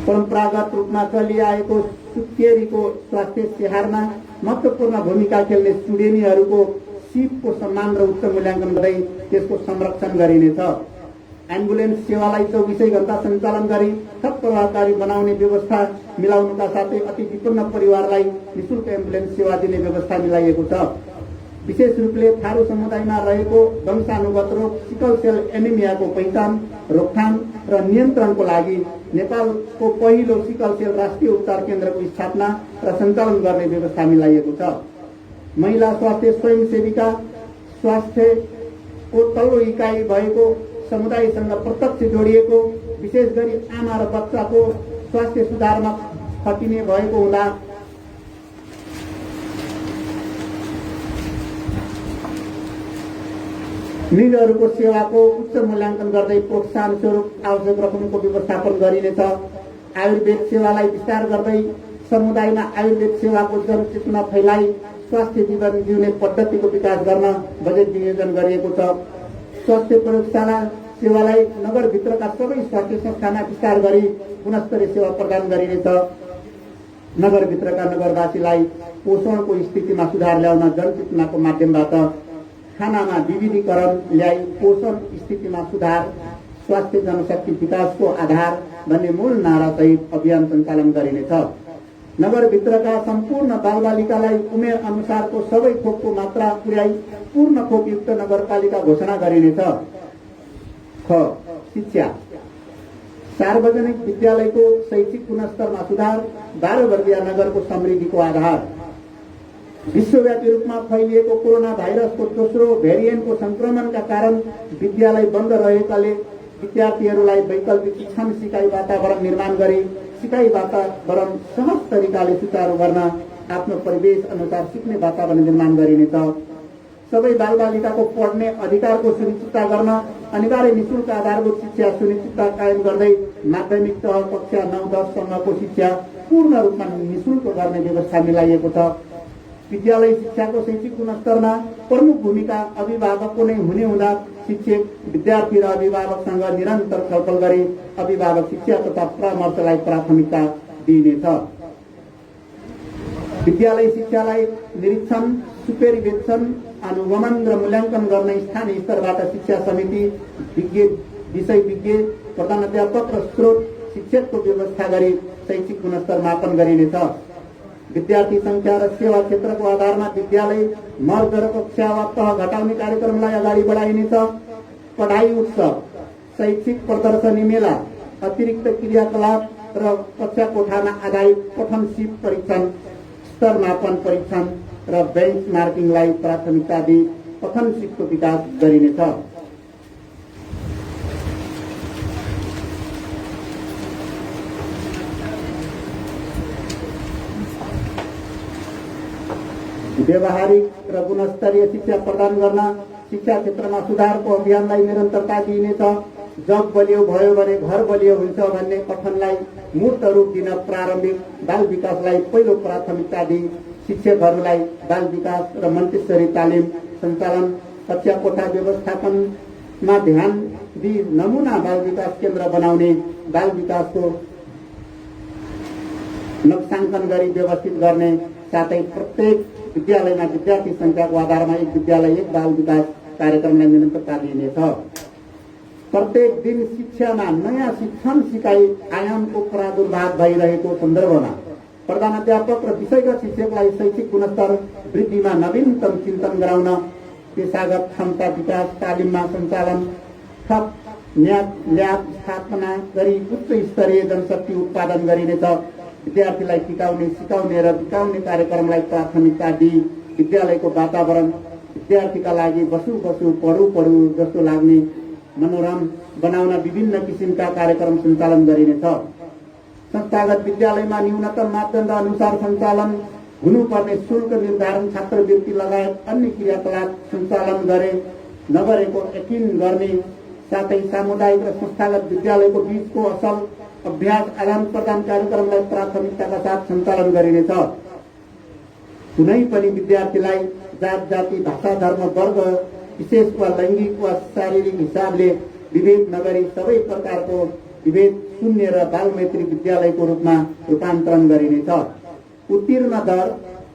परम्परागत रूपमा चलिआएको सुत्केरीको स्वास्थ्य स्याहारमा महत्त्वपूर्ण भूमिका खेल्ने सुडेनीहरूको सिपको सम्मान र उच्च मूल्याङ्कन गर्दै त्यसको संरक्षण गरिनेछ। एम्बुलेन्स सेवालाई 24 घण्टा सञ्चालन गरी थप प्रभावकारी बनाउने व्यवस्था मिलाउनुका साथै अति विपन्न परिवारलाई निःशुल्क एम्बुलेन्स सेवा दिने व्यवस्था मिलाइएको छ। विशेष रूपले थारू समुदायमा रहेको वंशानुगत रोग सिकल सेल एनिमियाको पहिचान, रोकथाम र नियन्त्रणको लागि नेपालको पहिलो सिकल सेल राष्ट्रिय उपचार केन्द्रको स्थापना र सञ्चालन गर्ने व्यवस्था मिलाइएको छ। महिला स्वास्थ्य स्वयंसेविका स्वास्थ्यको तल्लो इकाइ भएको समुदायसँग प्रत्यक्ष जोडिएको, विशेष गरी आमा र बच्चाको स्वास्थ्य सुधारमा खटिने भएको हुँदा निजहरूको सेवाको उच्च मूल्याङ्कन गर्दै प्रोत्साहन स्वरूप आवश्यक रकमको व्यवस्थापन गरिनेछ। आयुर्वेद सेवालाई विस्तार गर्दै समुदायमा आयुर्वेद सेवाको जनचेतना फैलाई स्वास्थ्य जीवन जिउने पद्धतिको विकास गर्न बजेट विनियोजन गरिएको छ। स्वास्थ्य प्रयोगशाला सेवालाई नगरभित्रका सबै स्वास्थ्य संस्थामा विस्तार गरी गुणस्तरीय सेवा प्रदान गरिनेछ। नगरभित्रका नगरवासीलाई पोषणको स्थितिमा सुधार ल्याउन जनचेतनाको माध्यमबाट खानामा विविधीकरण ल्याई पोषण स्थितिमा सुधार, स्वास्थ्य जनशक्ति विकासको आधार भन्ने मूल नारासहित अभियान सञ्चालन गरिनेछ। नगरभित्रका सम्पूर्ण बालबालिकालाई उमेर अनुसारको सबै खोपको मात्रा पुर्याई पूर्ण खोपयुक्त नगरपालिका घोषणा गरिनेछ। ख. शिक्षा सार्वजनिक विद्यालयको शैक्षिक गुणस्तरमा सुधार 12 वर्गीय नगरको समृद्धिको आधार। विश्वव्यापी रूपमा फैलिएको कोरोना भाइरसको दोस्रो भेरिएन्टको संक्रमणका कारण विद्यालय बन्द रहेकाले विद्यार्थीहरूलाई वैकल्पिक शिक्षण सिकाइ वातावरण निर्माण गरी सिकाइ वातावरण सहज तरिकाले सुचारू गर्न आफ्नो परिवेश अनुसार सिक्ने वातावरण निर्माण गरिनेछ। सबै बालबालिकाको पढ्ने अधिकारको सुनिश्चितता गर्न अनिवार्य निःशुल्क आधारभूत शिक्षा सुनिश्चितता कायम गर्दै माध्यमिक तह कक्षा 9-10 सम्मको शिक्षा पूर्ण रूपमा निःशुल्क गर्ने व्यवस्था मिलाइएको छ। विद्यालय शिक्षाको शैक्षिक गुणस्तरमा प्रमुख भूमिका अभिभावकको नै हुने हुँदा शिक्षक, विद्यार्थी र अभिभावकसँग निरन्तर छलफल गरी अभिभावक शिक्षा तथा परामर्शलाई प्राथमिकता दिइनेछ। विद्यालय शिक्षालाई निरीक्षण, सुपेरिवेक्षण, अनुगमन र मूल्याङ्कन गर्न स्थानीय स्तरबाट शिक्षा समिति, विषय विज्ञ, प्रधानाध्यापक र स्रोत शिक्षकको व्यवस्था गरी शैक्षिक गुणस्तर मापन गरिनेछ। विद्यार्थी संख्या र सेवा क्षेत्रको आधारमा विद्यालय मर्ग र कक्षा वा तह घटाउने कार्यक्रमलाई अगाडि बढाइनेछ। पढाइ उत्सव, शैक्षिक प्रदर्शनी मेला, अतिरिक्त क्रियाकलाप र कक्षा कोठामा आधारित पठन सिप परीक्षण, स्तर मापन परीक्षण र बेन्च मार्किङलाई प्राथमिकता दिई पठन सिपको विकास गरिनेछ। व्यावहारिक र गुणस्तरीय शिक्षा प्रदान गर्न शिक्षा क्षेत्रमा सुधारको अभियानलाई निरन्तरता दिइनेछ। जग बलियो भयो भने घर बलियो हुन्छ भन्ने कथनलाई मूर्त रूप दिन प्रारम्भिक बाल विकासलाई पहिलो प्राथमिकता दिई शिक्षकहरूलाई बाल विकास र मन्टेसरी तालिम सञ्चालन, कक्षा कोठा व्यवस्थापनमा ध्यान दिई नमुना बाल विकास केन्द्र बनाउने, बाल विकासको नक्साङ्कन गरी व्यवस्थित गर्ने साथै प्रत्येक विद्यालयमा विद्यार्थी संख्याको आधारमा एक विद्यालय एक बाल विकास कार्यक्रमलाई निरन्तरता दिइनेछ। प्रत्येक दिन शिक्षामा नयाँ शिक्षण सिकाइ आयामको प्रादुर्भाव भइरहेको सन्दर्भमा प्रधानाध्यापक र विषयगत शिक्षकलाई शैक्षिक गुणस्तर वृद्धिमा नवीनतम चिन्तन गराउन पेशागत क्षमता विकास तालिममा सञ्चालन, थप ल्याब स्थापना गरी उच्च स्तरीय जनशक्ति उत्पादन गरिनेछ। विद्यार्थीलाई टिकाउने, सिकाउने र बिकाउने कार्यक्रमलाई प्राथमिकता दिई विद्यालयको वातावरण विद्यार्थीका लागि बसु पढु जस्तो लाग्ने मनोरम बनाउन विभिन्न किसिमका कार्यक्रम सञ्चालन गरिनेछ। संस्थागत विद्यालयमा न्यूनतम मापदण्ड अनुसार सञ्चालन हुनुपर्ने शुल्क निर्धारण, छात्रवृत्ति लगायत अन्य क्रियाकलाप सञ्चालन गरे नगरेको यकिन गर्ने साथै सामुदायिक र संस्थागत विद्यालयको बीचको असल अभ्यास आदान प्रदान कार्यक्रमलाई प्राथमिकताका साथ सञ्चालन गरिनेछ। कुनै पनि विद्यार्थीलाई जात जाति भाषा धर्म वर्ग विशेष वा लैङ्गिक वा शारीरिक हिसाबले विभेद नगरी सबै प्रकारको विभेद शून्य र बालमैत्री विद्यालयको रूपमा रूपान्तरण गरिनेछ। उत्तीर्ण दर,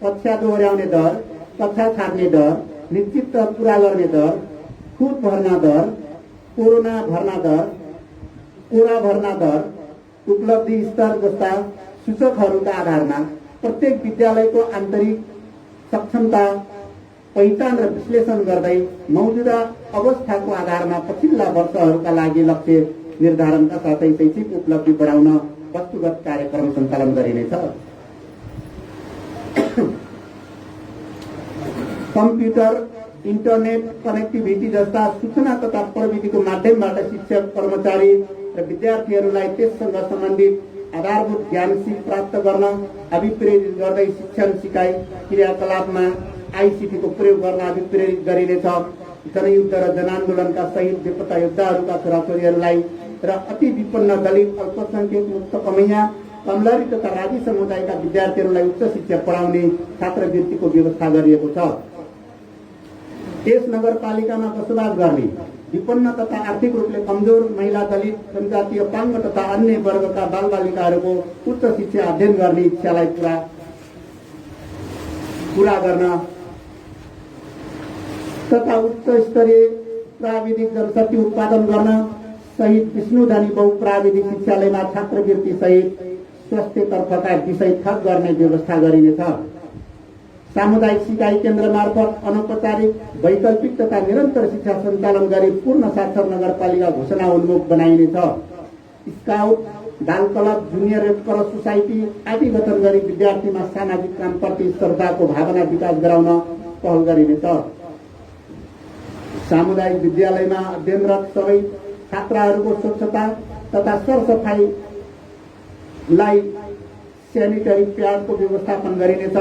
कक्षा दोहोर्याउने दर, कक्षा छाड्ने दर, निश्चित पूरा गर्ने दर, खुद भर्ना दर, कोरोना भर्ना दर, कोरा भर्ना दर, उपलब्धि स्तर जस्ता सूचकहरूका आधारमा प्रत्येक विद्यालयको आन्तरिक सक्षमता पहिचान र विश्लेषण गर्दै मौजूदा अवस्थाको आधारमा पछिल्ला वर्षहरूका लागि लक्ष्य निर्धारणका साथै शैक्षिक उपलब्धि बढाउन वस्तुगत कार्यक्रम सञ्चालन गरिनेछ। कम्प्युटर, इन्टरनेट कनेक्टिभिटी जस्ता सूचना तथा प्रविधिको माध्यमबाट शिक्षक, कर्मचारी र विद्यार्थीहरूलाई त्यससँग सम्बन्धित आधारभूत ज्ञान सिप प्राप्त गर्न अभिप्रेरित गर्दै शिक्षण सिकाइ क्रियाकलापमा आइसिटीको प्रयोग गर्न अभिप्रेरित गरिनेछ। जनयुद्ध र जनआन्दोलनका शहीद बेपत्ता योद्धाहरूका छोराछोरीहरूलाई र अति विपन्न दलित, अल्पसंख्यक, मुक्त कमैया, कमलरी तथा राजी समुदायका विद्यार्थीहरूलाई उच्च शिक्षा पढाउने छात्रवृत्तिको व्यवस्था गरिएको छ। यस नगरपालिकामा बसोबास गर्ने विपन्न तथा आर्थिक रूपले कमजोर महिला, दलित, जनजातीय, अपाङ्ग तथा अन्य वर्गका बालबालिकाहरूको उच्च शिक्षा अध्ययन गर्ने इच्छालाई पूरा गर्न तथा उच्च स्तरीय प्राविधिक जनशक्ति उत्पादन गर्न सहित विष्णुधनी बहुप्राविधिक शिक्षालयमा छात्रवृत्ति सहित स्वास्थ्यतर्फका विषय थप गर्ने व्यवस्था गरिनेछ। सामुदायिक सिकाइ केन्द्र मार्फत अनौपचारिक, वैकल्पिक तथा निरन्तर शिक्षा सञ्चालन गरी पूर्ण साक्षर नगरपालिका घोषणा उन्मुख बनाइनेछ। स्काउट, बाल club, junior red cross society आदि गठन गरी विद्यार्थीमा सामाजिक कामप्रति श्रद्धाको भावना विकास गराउन पहल गरिनेछ। सामुदायिक विद्यालयमा अध्ययनरत सबै छात्राहरूको स्वच्छता तथा सरसफाइलाई सेनिटरी प्याडको व्यवस्थापन गरिनेछ।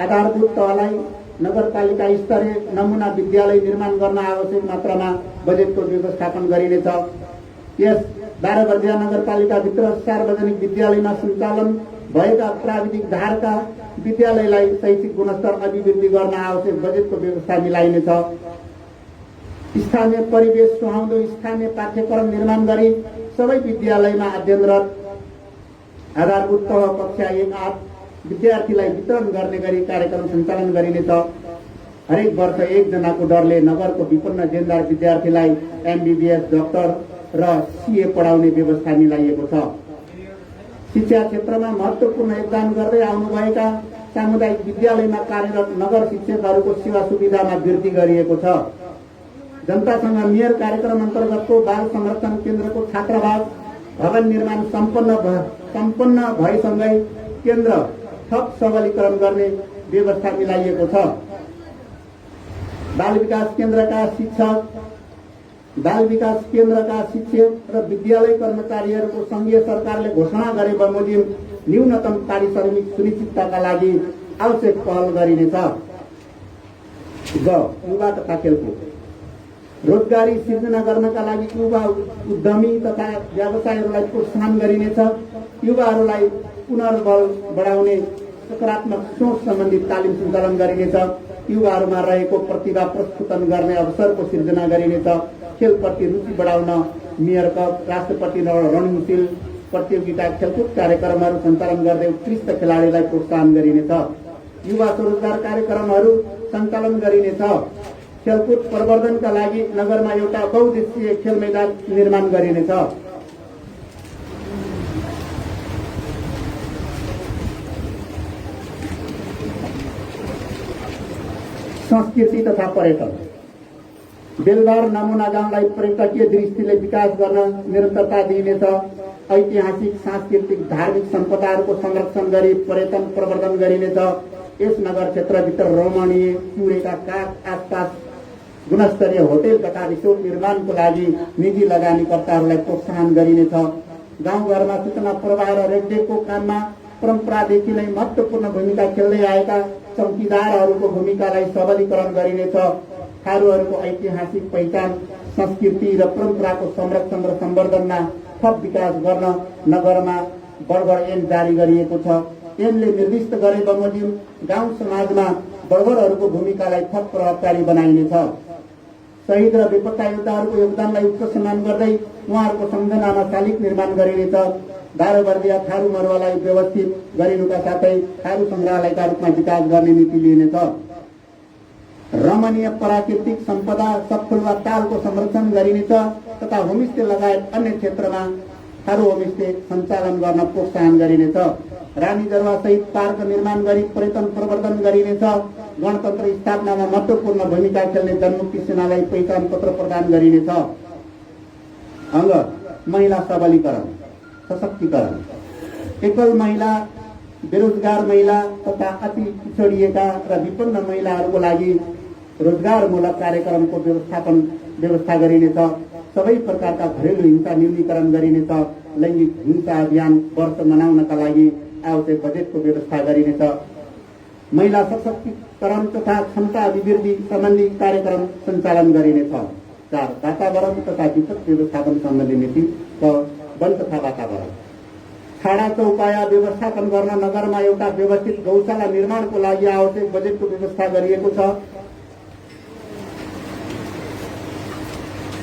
आधारभूत तहलाई नगरपालिका स्तरीय नमुना विद्यालय निर्माण गर्न आवश्यक मात्रामा बजेटको व्यवस्थापन गरिनेछ। यस 12 वर्षीय नगरपालिकाभित्र सार्वजनिक विद्यालयमा सञ्चालन भएका प्राविधिक धारका विद्यालयलाई शैक्षिक गुणस्तर अभिवृद्धि गर्न आवश्यक बजेटको व्यवस्था मिलाइनेछ। स्थानीय परिवेश सुहाउँदो स्थानीय पाठ्यक्रम निर्माण गरी सबै विद्यालयमा अध्ययनरत आधारभूत तह कक्षा 1-8 विद्यार्थीलाई वितरण गर्ने गरी कार्यक्रम सञ्चालन गरिनेछ। हरेक वर्ष 1 जनाको दरले नगरको विपन्न जेनदार विद्यार्थीलाई MBBS, डाक्टर र CA पढाउने व्यवस्था मिलाइएको छ। शिक्षा क्षेत्रमा महत्त्वपूर्ण योगदान गर्दै आउनुभएका सामुदायिक विद्यालयमा कार्यरत नगर शिक्षकहरूको सेवा सुविधामा वृद्धि गरिएको छ। जनतासँग मेयर कार्यक्रम अन्तर्गतको बाल संरक्षण केन्द्रको छात्रावास भवन निर्माण सम्पन्न भएसँगै केन्द्र थप सबलीकरण गर्ने व्यवस्था मिलाइएको छ। बाल विकास केन्द्रका शिक्षक र विद्यालय कर्मचारीहरूको सङ्घीय सरकारले घोषणा गरे बमोजिम न्यूनतम पारिश्रमिक सुनिश्चितताका लागि आवश्यक पहल गरिनेछ। युवा तथा खेलकुद रोजगारी सिर्जना गर्नका लागि युवा उद्यमी तथा व्यवसायहरूलाई प्रोत्साहन गरिनेछ। युवाहरूलाई पुनर्बल बढाउने सकारात्मक सोच सम्बन्धी तालिम सञ्चालन गरिनेछ। युवाहरूमा रहेको प्रतिभा प्रस्फुटन गर्ने अवसरको सिर्जना गरिनेछ। खेलप्रति रुचि बढाउन मेयर कप, राष्ट्रपति रणशील प्रतियोगिता, खेलकुद कार्यक्रमहरू सञ्चालन गर्दै उत्कृष्ट खेलाडीलाई प्रोत्साहन गरिनेछ। युवा स्वरोजगार कार्यक्रमहरू सञ्चालन गरिनेछ। खेलकुद प्रवर्धनका लागि नगरमा एउटा बहुउद्देश्यीय खेल मैदान निर्माण गरिनेछ। संस्कृति तथा पर्यटन बेलबार नमुना गाउँलाई पर्यटकीय दृष्टिले विकास गर्न निरन्तरता दिइनेछ। ऐतिहासिक, सांस्कृतिक, धार्मिक सम्पदाहरूको संरक्षण गरी पर्यटन प्रवर्धन गरिनेछ। यस नगर क्षेत्रभित्र रमणीय चुरेका काठ आसपास गुणस्तरीय होटेल तथा रिसोर्ट निर्माणको लागि निजी लगानीकर्ताहरूलाई प्रोत्साहन गरिनेछ। गाउँघरमा सूचना प्रवाह र रेखदेखको काममा परम्परादेखि नै महत्त्वपूर्ण भूमिका खेल्दै आएका चौकीदारहरूको भूमिकालाई सबलीकरण गरिनेछ। थारूहरूको ऐतिहासिक पहिचान, संस्कृति र परम्पराको संरक्षण र सम्वर्धनमा थप विकास गर्न नगरमा बर्गर ऐन जारी गरिएको छ। ऐनले निर्दिष्ट गरे बमोजिम गाउँ समाजमा बर्गरहरूको भूमिकालाई थप प्रभावकारी बनाइनेछ। शहीद र बेपत्ता योद्धाहरूको योगदानलाई उच्च सम्मान गर्दै उहाँहरूको सम्झनामा शालिग निर्माण गरिनेछ। दारोबर्दिया थारू मरुवालाई व्यवस्थित गरिनुका साथै थारू सङ्ग्रहालयका रूपमा विकास गर्ने नीति लिइनेछ। रमणीय प्राकृतिक सम्पदा सतपुर तालको संरक्षण गरिनेछ तथा होमस्टे लगायत अन्य क्षेत्रमा थारू होमस्टे सञ्चालन गर्न प्रोत्साहन गरिनेछ। रानी दरबार सहित पार्क निर्माण गरी पर्यटन प्रवर्धन गरिनेछ। गणतन्त्र स्थापनामा महत्त्वपूर्ण भूमिका खेल्ने जनमुक्ति सेनालाई पहिचान पत्र प्रदान गरिनेछ। अङ्ग महिला सबलीकरण सशक्तिकरण। एकल महिला, बेरोजगार महिला तथा अति पिछडिएका र विपन्न महिलाहरूको लागि रोजगारमूलक कार्यक्रमको व्यवस्था गरिनेछ। सबै प्रकारका घरेलु हिंसा न्यूनीकरण गरिनेछ। लैङ्गिक हिंसा अभियान वर्ष मनाउनका लागि आवश्यक बजेटको व्यवस्था गरिनेछ। महिला सशक्तिकरण तथा क्षमता अभिवृद्धि सम्बन्धी कार्यक्रम सञ्चालन गरिनेछ। 4 वातावरण तथा विपद व्यवस्थापन सम्बन्धी नीति। वन तथा वातावरण। छाडा चौपाया व्यवस्थापन गर्न नगरमा एउटा व्यवस्थित गौशाला निर्माणको लागि आवश्यक बजेटको व्यवस्था गरिएको छ।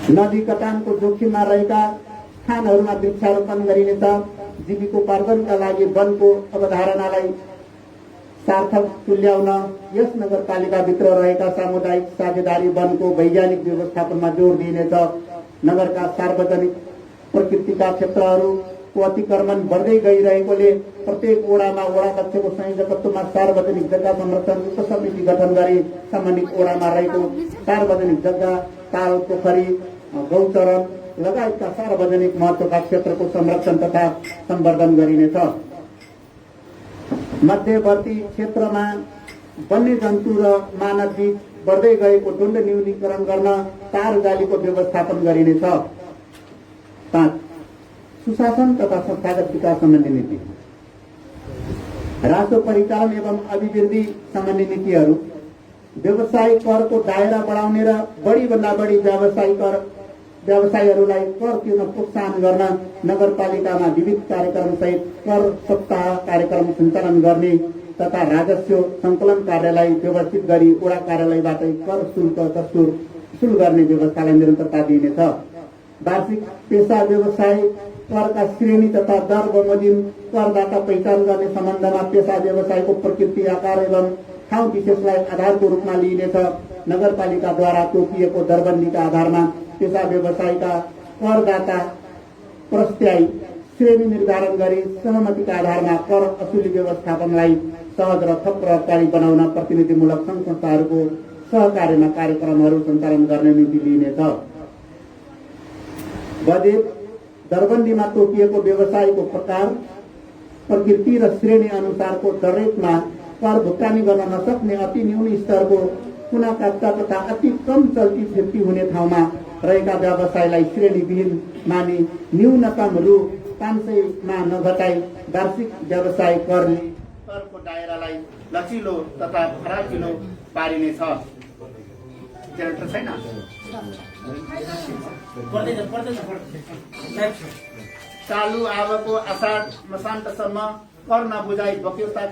नदी कटानको जोखिममा रहेका स्थानहरूमा वृक्षारोपण गरिनेछ। जीविकोपार्जनका लागि वनको अवधारणालाई सार्थक तुल्याउन यस नगरपालिकाभित्र रहेका सामुदायिक साझेदारी वनको वैज्ञानिक व्यवस्थापनमा जोड दिइनेछ। नगरका सार्वजनिक प्रकृतिका क्षेत्रहरूको अतिक्रमण बढ्दै गइरहेकोले प्रत्येक वडामा वडाध्यक्षको संयोजकत्वमा सार्वजनिक जग्गा संरक्षण उपसमिति गठन गरी सम्बन्धित वडामा रहेको सार्वजनिक जग्गा, ताल, पोखरी, गौचरण लगायतका सार्वजनिक महत्त्वका क्षेत्रको संरक्षण तथा सम्वर्धन गरिनेछ। मध्यवर्ती क्षेत्रमा वन्यजन्तु र मानव बीच बढ्दै गएको द्वन्द न्यूनीकरण गर्न तार जालीको व्यवस्थापन गरिनेछ। 5 सुशासन तथा संस्थागत विकास सम्बन्धी नीति। राजस्व परिचालन एवं अभिवृद्धि सम्बन्धी नीतिहरू। व्यवसायिक करको दायरा बढाउने र बढीभन्दा बढी व्यवसायीहरूलाई कर तिर्न प्रोत्साहन गर्न नगरपालिकामा विविध कार्यक्रम सहित कर सप्ताह कार्यक्रम सञ्चालन गर्ने तथा राजस्व सङ्कलन कार्यलाई व्यवस्थित गरी वडा कार्यालयबाटै कर शुल्क वसुल गर्ने व्यवस्थालाई निरन्तरता दिइनेछ। वार्षिक पेसा व्यवसाय करका श्रेणी तथा दर बमोजिम करदाता पहिचान गर्ने सम्बन्धमा पेसा व्यवसायको प्रकृति, आकार एवं ठाउँ विशेषलाई आधारको रूपमा लिइनेछ। नगरपालिकाद्वारा तोकिएको दरबन्दीका आधारमा पेसा व्यवसायका करदाता प्रस्त्यायी श्रेणी निर्धारण गरी सहमतिका आधारमा कर असुली व्यवस्थापनलाई सहज र थप प्रभावकारी बनाउन प्रतिनिधिमूलक सङ्घ संस्थाहरूको सहकार्यमा कार्यक्रमहरू सञ्चालन गर्ने नीति लिइनेछ। बजेट दरबन्दीमा तोकिएको व्यवसायको प्रकार, प्रकृति र श्रेणी अनुसारको दररेटमा कर भुक्तानी गर्न नसक्ने अति न्यून स्तरको कुनाकाप्चा तथा अति कम चल्ती फिर्ती हुने ठाउँमा रहेका व्यवसायलाई श्रेणीविहीन मानि न्यूनतम रु 500 मा नघटाई वार्षिक व्यवसाय करको दायरालाई लचिलो तथा फराकिलो पारिनेछ। चालु आवको आषाढ मसान्तसम्म कर नबुझाइ बक्यौता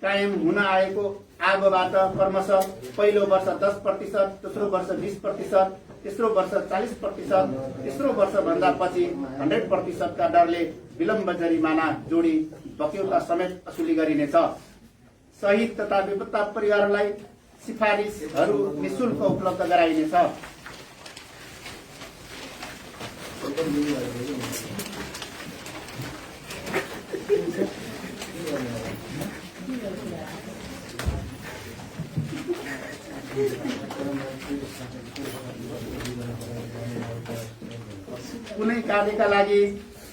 कायम हुन आएको आगोबाट क्रमशः पहिलो वर्ष 10%, दोस्रो वर्ष 20%, तेस्रो वर्ष 40%, तेस्रो वर्ष भन्दा पछि 100% का दरले विलम्ब जरिमाना जोडी बक्यौता समेत असुली गरिनेछ। शहीद तथा बेपत्ता परिवारलाई सिफारिसहरू निःशुल्क उपलब्ध गराइनेछ। कुनै कार्यका लागि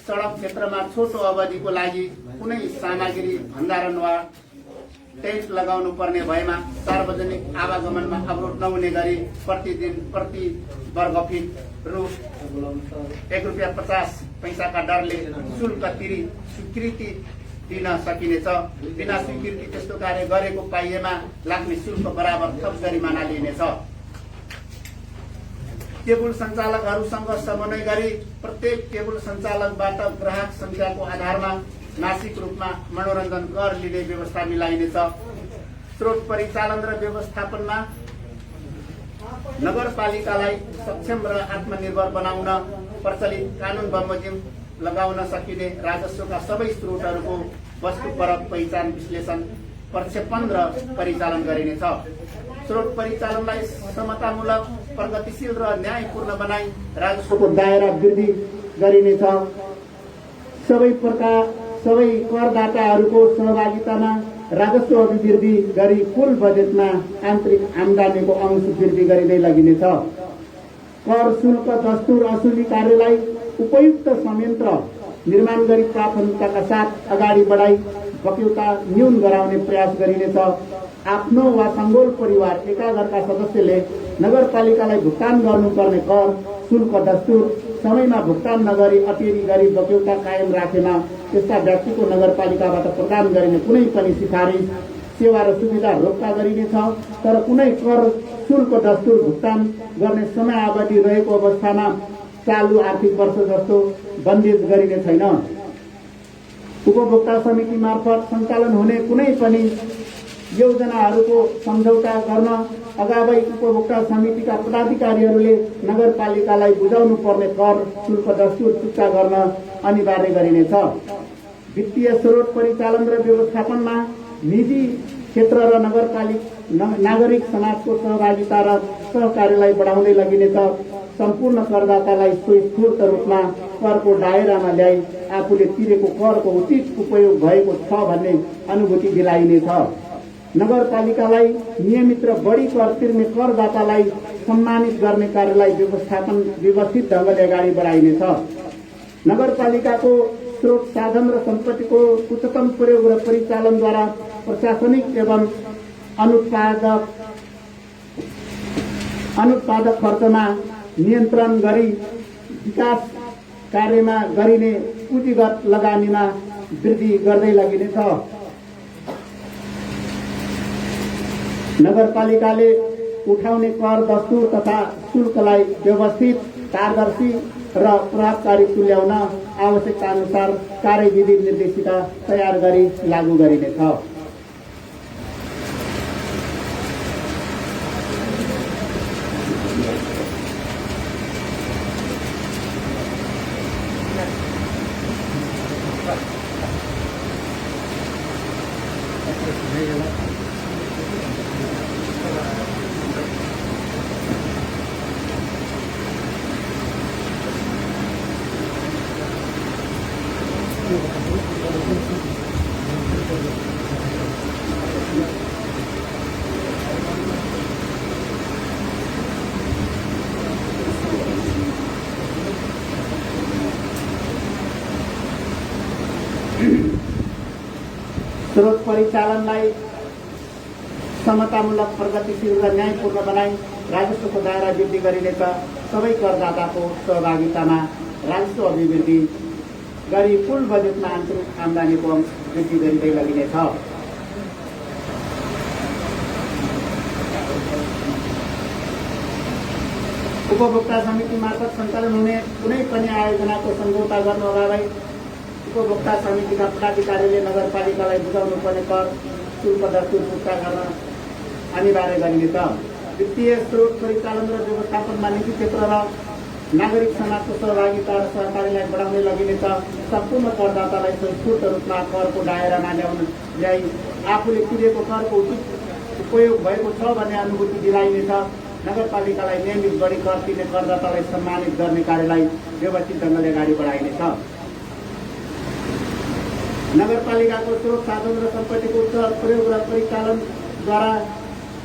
सडक क्षेत्रमा छोटो अवधिको लागि कुनै सामग्री भण्डारण वा टेन्ट लगाउनु पर्ने भएमा सार्वजनिक आवागमनमा अवरोध नहुने गरी प्रतिदिन प्रति वर्ग फिट रु ₹1.50 दरले शुल्क तिरी स्वीकृति दिन सकिनेछ। बिना स्वीकृति त्यस्तो कार्य गरेको पाइएमा लाग्ने शुल्क बराबर थप जरिमाना लिइनेछ। केबुल सञ्चालकहरूसँग समन्वय गरी प्रत्येक केबुल सञ्चालकबाट ग्राहक संख्याको आधारमा मासिक रूपमा मनोरञ्जन कर लिने व्यवस्था मिलाइनेछ। स्रोत परिचालन र व्यवस्थापनमा नगरपालिकालाई सक्षम र आत्मनिर्भर बनाउन प्रचलित कानून बमोजिम लगाउन सकिने राजस्वका सबै स्रोतहरूको वस्तुपरक पहिचान विश्लेषण प्रक्षेपण र परिचालन गरिनेछ। स्रोत परिचालनलाई समतामूलक प्रगतिशील र न्यायपूर्ण बनाई राजस्वको दायरा वृद्धि गरिनेछ। सबै करदाताहरूको सहभागितामा राजस्व अभिवृद्धि गरी कुल बजेटमा आन्तरिक आम्दानीको अंश वृद्धि गरिँदै लगिनेछ। कर शुल्क दस्तुर असुली कार्यलाई उपयुक्त संयन्त्र निर्माण गरी प्राथमिकताका साथ अगाडि बढाई बक्यौता न्यून गराउने प्रयास गरिनेछ। आफ्नो वा सङ्गोल परिवार एकाघरका सदस्यले नगरपालिकालाई भुक्तान गर्नुपर्ने कर शुल्क दस्तुर समयमा भुक्तान नगरी अटेरी गरी बक्यौता कायम राखेमा त्यस्ता व्यक्तिको नगरपालिकाबाट प्रदान गरिने कुनै पनि सिफारिस सेवा र सुविधा रोक्का गरिनेछ। तर कुनै कर शुल्क दस्तुर भुक्तान गर्ने समयावधि रहेको अवस्थामा चालु आर्थिक वर्ष जस्तो बन्देज गरिने छैन। उपभोक्ता समिति मार्फत सञ्चालन हुने कुनै पनि योजनाहरूको सम्झौता गर्न अगावै उपभोक्ता समितिका पदाधिकारीहरूले नगरपालिकालाई बुझाउनु पर्ने कर शुल्क दस्तुर चुक्ता गर्न अनिवार्य गरिनेछ। वित्तीय स्रोत परिचालन र व्यवस्थापनमा निजी क्षेत्र र नागरिक समाजको सहभागिता र सहकार्यलाई बढाउँदै लगिनेछ। सम्पूर्ण करदातालाई स्वस्फूर्त रूपमा करको दायरामा ल्याई आफूले तिरेको करको उचित उपयोग भएको छ भन्ने अनुभूति दिलाइनेछ। नगरपालिकालाई नियमित र बढी कर तिर्ने करदातालाई सम्मानित गर्ने कार्यलाई व्यवस्थित ढङ्गले अगाडि बढाइनेछ। नगरपालिकाको स्रोत साधन र सम्पत्तिको उच्चतम प्रयोग र परिचालनद्वारा प्रशासनिक एवं अनुत्पादक खर्चमा नियन्त्रण गरी विकास कार्यमा गरिने पुँजीगत लगानीमा वृद्धि गर्दै लगिनेछ। नगरपालिकाले उठाउने कर दस्तुर तथा शुल्कलाई व्यवस्थित, पारदर्शी र प्रभावकारी तुल्याउन आवश्यकता अनुसार कार्यविधि निर्देशिका तयार गरी लागू गरिनेछ। स्रोत परिचालनलाई समतामूलक प्रगतिशील र न्यायपूर्ण बनाई राजस्वको दायरा वृद्धि गरिनेछ। सबै करदाताको सहभागितामा राजस्व अभिवृद्धि गरी कुल बजेटमा आन्तरिक आम्दानीको अंश वृद्धि गरिँदै लगिनेछ। उपभोक्ता समिति मार्फत सञ्चालन हुने कुनै पनि आयोजनाको सम्झौता गर्नु अगावै उपभोक्ता समितिका पदाधिकारीले नगरपालिकालाई बुझाउनु पर्ने कर शुल्क दस्तुर चुक्ता गर्न अनिवार्य गरिनेछ। वित्तीय स्रोत परिचालन र व्यवस्थापनमा निजी क्षेत्र र नागरिक समाजको सहभागिता र सहकारीलाई बढाउँदै लगिनेछ। सम्पूर्ण करदातालाई स्वस्फूर्त रूपमा करको दायरामा ल्याई आफूले तिरेको करको उचित उपयोग भएको छ भन्ने अनुभूति दिलाइनेछ। नगरपालिकालाई नियमित बढी कर तिर्ने करदातालाई सम्मानित गर्ने कार्यलाई व्यवस्थित ढङ्गले अगाडि बढाइनेछ। नगरपालिकाको स्रोत साधन र सम्पत्तिको उच्च प्रयोग र परिचालनद्वारा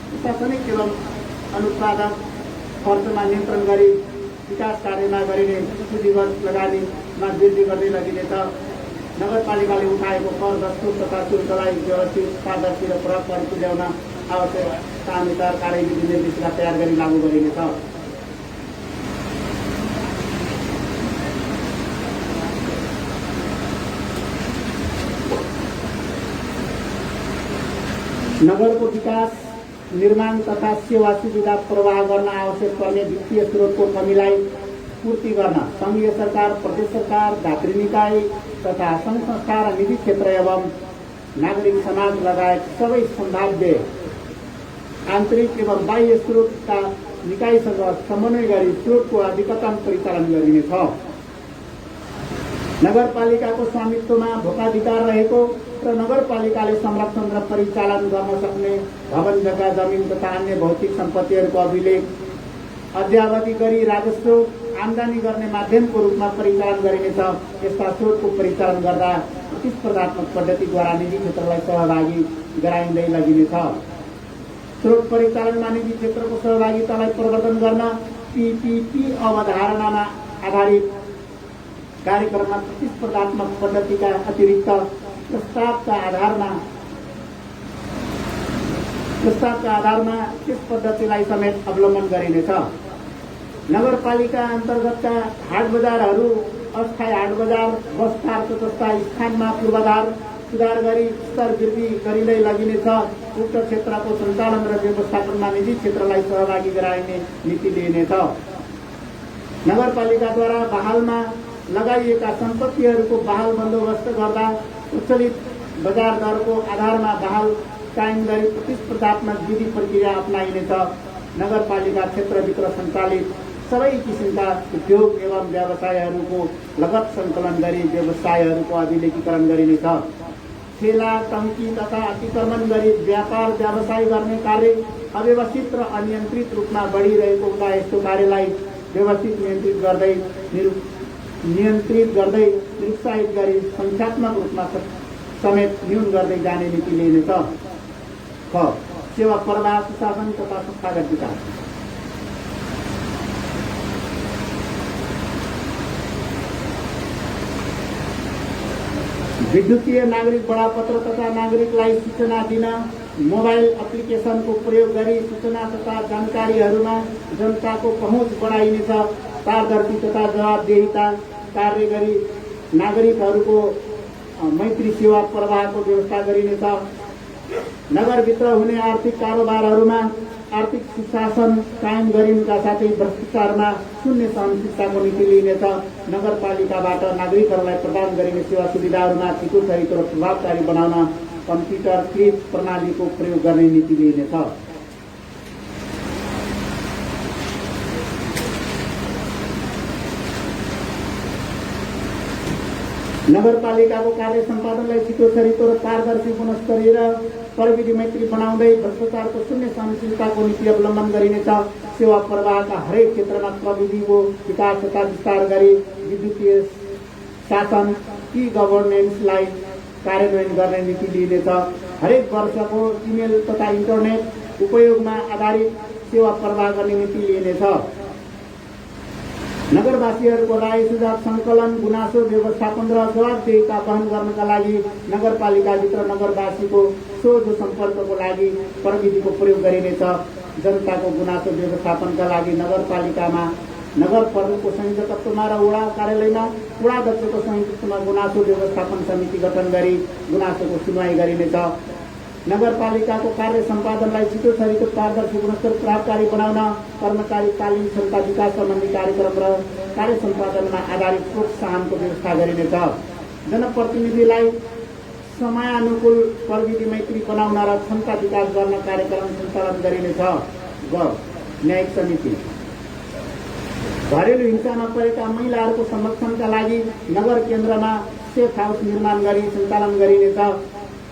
प्रशासनिक एवं अनुत्पादक खर्चमा नियन्त्रण गरी विकास कार्यमा गरिने पुँजीगत लगानीमा वृद्धि गर्दै लगिनेछ। नगरपालिकाले उठाएको कर दस्तुर तथा शुल्कलाई व्यवस्थित, पारदर्शी र प्रभावकारी तुल्याउन आवश्यकताअनुसार कार्यविधि निर्देशिका तयार गरी लागू गरिनेछ। नगरको विकास निर्माण तथा सेवा सुविधा प्रवाह गर्न आवश्यक पर्ने वित्तीय स्रोतको कमीलाई पूर्ति गर्न सङ्घीय सरकार, प्रदेश सरकार, धात्री निकाय तथा सङ्घ संस्था र निजी क्षेत्र एवं नागरिक समाज लगायत सबै सम्भाव्य आन्तरिक एवं बाह्य स्रोतका निकायसँग समन्वय गरी स्रोतको अधिकतम परिचालन गरिनेछ। नगरपालिकाको स्वामित्वमा भोकाधिकार रहेको र नगरपालिकाले संरक्षण र परिचालन गर्न सक्ने भवन, जग्गा, जमिन तथा अन्य भौतिक सम्पत्तिहरूको अभिलेख अद्यावधि गरी राजस्व आमदानी गर्ने माध्यमको रूपमा परिचालन गरिनेछ। यस्ता स्रोतको परिचालन गर्दा प्रतिस्पर्धात्मक पद्धतिद्वारा निजी क्षेत्रलाई सहभागी गराइँदै लगिनेछ। स्रोत परिचालनमा निजी क्षेत्रको सहभागितालाई प्रवर्धन गर्न पीपीपी अवधारणामा आधारित कार्यक्रममा प्रतिस्पर्धात्मक पद्धतिका अतिरिक्त प्रस्तावका आधारमा त्यस पद्धतिलाई समेत अवलम्बन गरिनेछ। नगरपालिका अन्तर्गतका हाट बजारहरू, अस्थायी हाट बजार, बस पार्क जस्ता स्थानमा पूर्वाधार सुधार गरी स्तर वृद्धि गरिँदै लगिनेछ। उक्त क्षेत्रको सञ्चालन र व्यवस्थापनमा निजी क्षेत्रलाई सहभागी गराइने नीति लिइनेछ। नगरपालिकाद्वारा बहालमा लगाइएका सम्पत्तिहरूको बहाल बन्दोबस्त गर्दा उच्चलित बजार दरको आधारमा बहाल कायम गरी प्रतिस्पर्धात्मक विधि प्रक्रिया अपनाइनेछ। नगरपालिका क्षेत्रभित्र सञ्चालित सबै किसिमका उद्योग एवं व्यवसायहरूको लगत सङ्कलन गरी व्यवसायहरूको अभिलेखीकरण गरिनेछ। ठेला, टङ्की तथा अतिक्रमण गरी व्यापार व्यवसाय गर्ने कार्य अव्यवस्थित र अनियन्त्रित रूपमा बढिरहेको हुँदा यस्तो कार्यलाई व्यवस्थित नियन्त्रित गर्दै निरुत्साहित गरी सङ्ख्यात्मक रूपमा समेत न्यून गर्दै जाने नीति लिइनेछ। ख. सेवा प्रवाह, सुशासन तथा संस्थागत विकास। विद्युतीय नागरिक बडापत्र तथा नागरिकलाई सूचना दिन मोबाइल एप्लिकेसनको प्रयोग गरी सूचना तथा जानकारीहरूमा जनताको पहुँच बढाइनेछ। पारदर्शी तथा जवाबदेहिता कार्य गरी नागरिकहरूको मैत्री सेवा प्रवाहको व्यवस्था गरिनेछ। नगरभित्र हुने आर्थिक कारोबारहरूमा आर्थिक सुशासन कायम गरिनुका साथै भ्रष्टाचारमा शून्य सहनशीलताको नीति लिइनेछ। नगरपालिकाबाट नागरिकहरूलाई प्रदान गरिने सेवा सुविधाहरूमा छिटो, छरितो र प्रभावकारी बनाउन कम्प्युटरकृत प्रणालीको प्रयोग गर्ने नीति लिइनेछ। नगरपालिकाको कार्य सम्पादनलाई छिटो, छरितो र पारदर्शी, गुणस्तरीय र प्रविधि मैत्री बनाउँदै भ्रष्टाचारको शून्य सहनशीलताको नीति अवलम्बन गरिनेछ। सेवा प्रवाहका हरेक क्षेत्रमा प्रविधिको विकास तथा विस्तार गरी विद्युतीय शासन ई गभर्नेन्सलाई कार्यान्वयन गर्ने नीति लिइनेछ। हरेक वर्षको इमेल तथा इन्टरनेट उपयोगमा आधारित सेवा प्रवाह गर्ने नीति लिइनेछ। नगरवासीहरूको राय सुझाव सङ्कलन, गुनासो व्यवस्थापन र जवाबदेहिता वहन गर्नका लागि नगरपालिकाभित्र नगरवासीको सोझो सम्पर्कको लागि प्रविधिको प्रयोग गरिनेछ। जनताको गुनासो व्यवस्थापनका लागि नगरपालिकामा नगर प्रमुखको संयोजकत्वमा र वडा कार्यालयमा वडाध्यक्षको संयोजकत्वमा गुनासो व्यवस्थापन समिति गठन गरी गुनासोको सुनवाई गरिनेछ। नगरपालिकाको कार्य सम्पादनलाई छिटो, छरितो, पारदर्शी, गुणस्तर, प्रभावकारी बनाउन कर्मचारी तालिम क्षमता विकास सम्बन्धी कार्यक्रम र कार्य सम्पादनमा आधारित प्रोत्साहनको व्यवस्था गरिनेछ। जनप्रतिनिधिलाई समयानुकूल प्रविधि मैत्री बनाउन र क्षमता विकास गर्न कार्यक्रम सञ्चालन गरिनेछ। ग. न्यायिक समिति। घरेलु हिंसामा परेका महिलाहरूको संरक्षणका लागि नगर केन्द्रमा सेफ हाउस निर्माण गरी सञ्चालन गरिनेछ।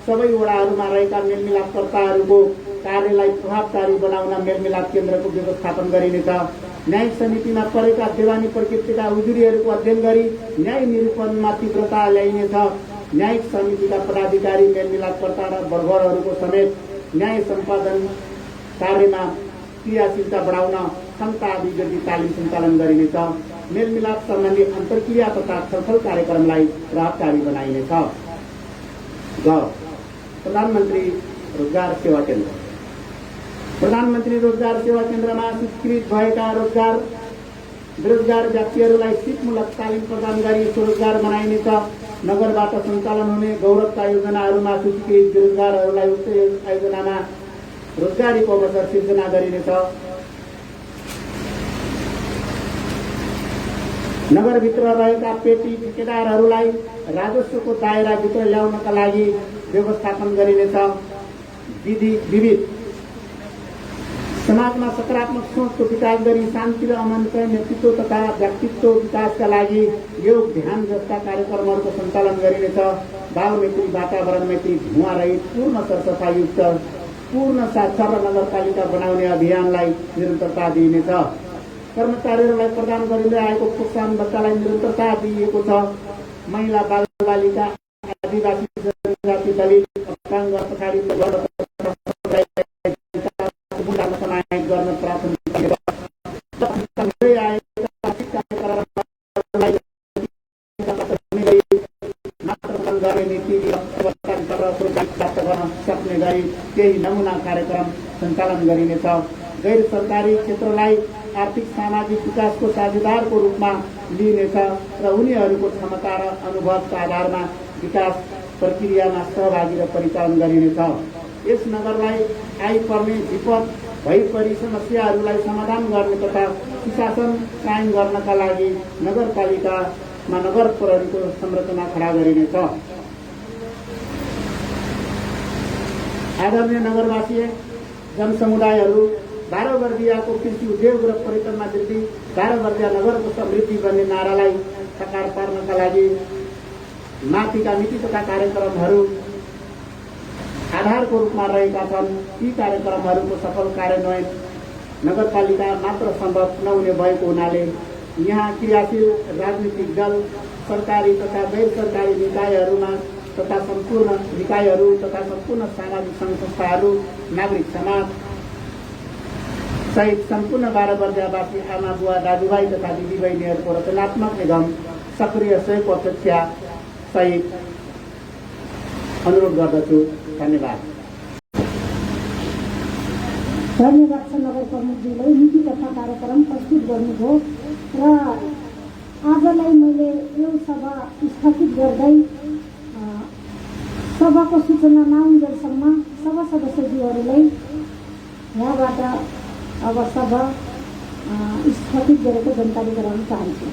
सबै वडाहरूमा रहेका मेलमिलापकर्ताहरूको कार्यलाई प्रभावकारी बनाउन मेलमिलाप केन्द्रको व्यवस्थापन गरिनेछ। न्यायिक समितिमा परेका देवानी प्रकृतिका उजुरीहरूको अध्ययन गरी न्याय निरूपणमा तीव्रता ल्याइनेछ। न्यायिक समितिका पदाधिकारी मेलमिलापकर्ता र वर्गहरूको समेत न्याय सम्पादन कार्यमा क्रियाशीलता बढाउन क्षमता आदि गरी तालिम सञ्चालन गरिनेछ। मेलमिलाप सम्बन्धी अन्तर्क्रिया तथा छलफल कार्यक्रमलाई प्रभावकारी बनाइनेछ। ग. प्रधानमन्त्री रोजगार सेवा केन्द्र। प्रधानमन्त्री रोजगार सेवा केन्द्रमा स्वीकृत भएका बेरोजगार व्यक्तिहरूलाई सिपमूलक तालिम प्रदान गरी स्वरोजगार बनाइनेछ। नगरबाट सञ्चालन हुने गौरवका योजनाहरूमा सूचीकृत बेरोजगारहरूलाई उक्त योजनामा रोजगारीको अवसर सिर्जना गरिनेछ। नगरभित्र रहेका पेटी ठेकेदारहरूलाई राजस्वको दायराभित्र ल्याउनका लागि व्यवस्थापन गरिनेछ। विविध समाजमा सकारात्मक सोचको विकास गरी शान्ति र अमनको नेतृत्व तथा व्यक्तित्व विकासका लागि योग ध्यान जस्ता कार्यक्रमहरूको सञ्चालन गरिनेछ। बालमैत्री, वातावरण मैत्री, धुवा रहित, पूर्ण सरसफाइयुक्त, पूर्ण साक्षर र नगरपालिका बनाउने अभियानलाई निरन्तरता दिइनेछ। कर्मचारीहरूलाई प्रदान गरिँदै आएको प्रोत्साहन भत्तालाई निरन्तरता दिइएको छ। महिला, बालबालिका, आदिवासी जनजाति, दलित, अपाङ्ग, प्रताडित गर्न प्राथमिकता प्राप्त गर्न सक्ने गरी केही नमुना कार्यक्रम सञ्चालन गरिनेछ। गैर सरकारी क्षेत्रलाई आर्थिक सामाजिक विकासको साझेदारको रूपमा लिइनेछ र उनीहरूको क्षमता र अनुभवका आधारमा विकास प्रक्रियामा सहभागी र परिचालन गरिनेछ। यस नगरलाई आइपर्ने विपद भइपरि समस्याहरूलाई समाधान गर्ने तथा सुशासन कायम गर्नका लागि नगरपालिकामा नगर प्रहरीको संरचना खडा गरिनेछ। आदरणीय नगरवासी जनसमुदायहरू, 12 वर्दियाको कृषि उद्योग र पर्यटनमा वृद्धि, 12 वर्दिया नगरको समृद्धि भन्ने नारालाई साकार पार्नका लागि माथिका नीति तथा कार्यक्रमहरू आधारको रूपमा रहेका छन्। यी कार्यक्रमहरूको सफल कार्यान्वयन नगरपालिका मात्र सम्भव नहुने भएको हुनाले यहाँ क्रियाशील राजनीतिक दल, सरकारी तथा गैर सरकारी निकायहरूमा तथा सम्पूर्ण निकायहरू तथा सम्पूर्ण सामाजिक सङ्घ संस्थाहरू, नागरिक समाज सहित सम्पूर्ण 12 वर्दियावासी आमा बुवा दाजुभाइ तथा दिदीबहिनीहरूको रचनात्मक एवं सक्रिय सहयोग अपेक्षा सहित अनुरोध गर्दछु। धन्यवाद। धन्यवाद छ नगर प्रमुखजीलाई नीति तथा कार्यक्रम प्रस्तुत गर्नुभयो र आजलाई मैले यो सभा स्थगित गर्दै सभाको सूचना नआउन्जेलसम्म सभा सदस्यज्यूहरूलाई यहाँबाट अब सभा स्थगित गरेको जानकारी गराउन चाहन्छु।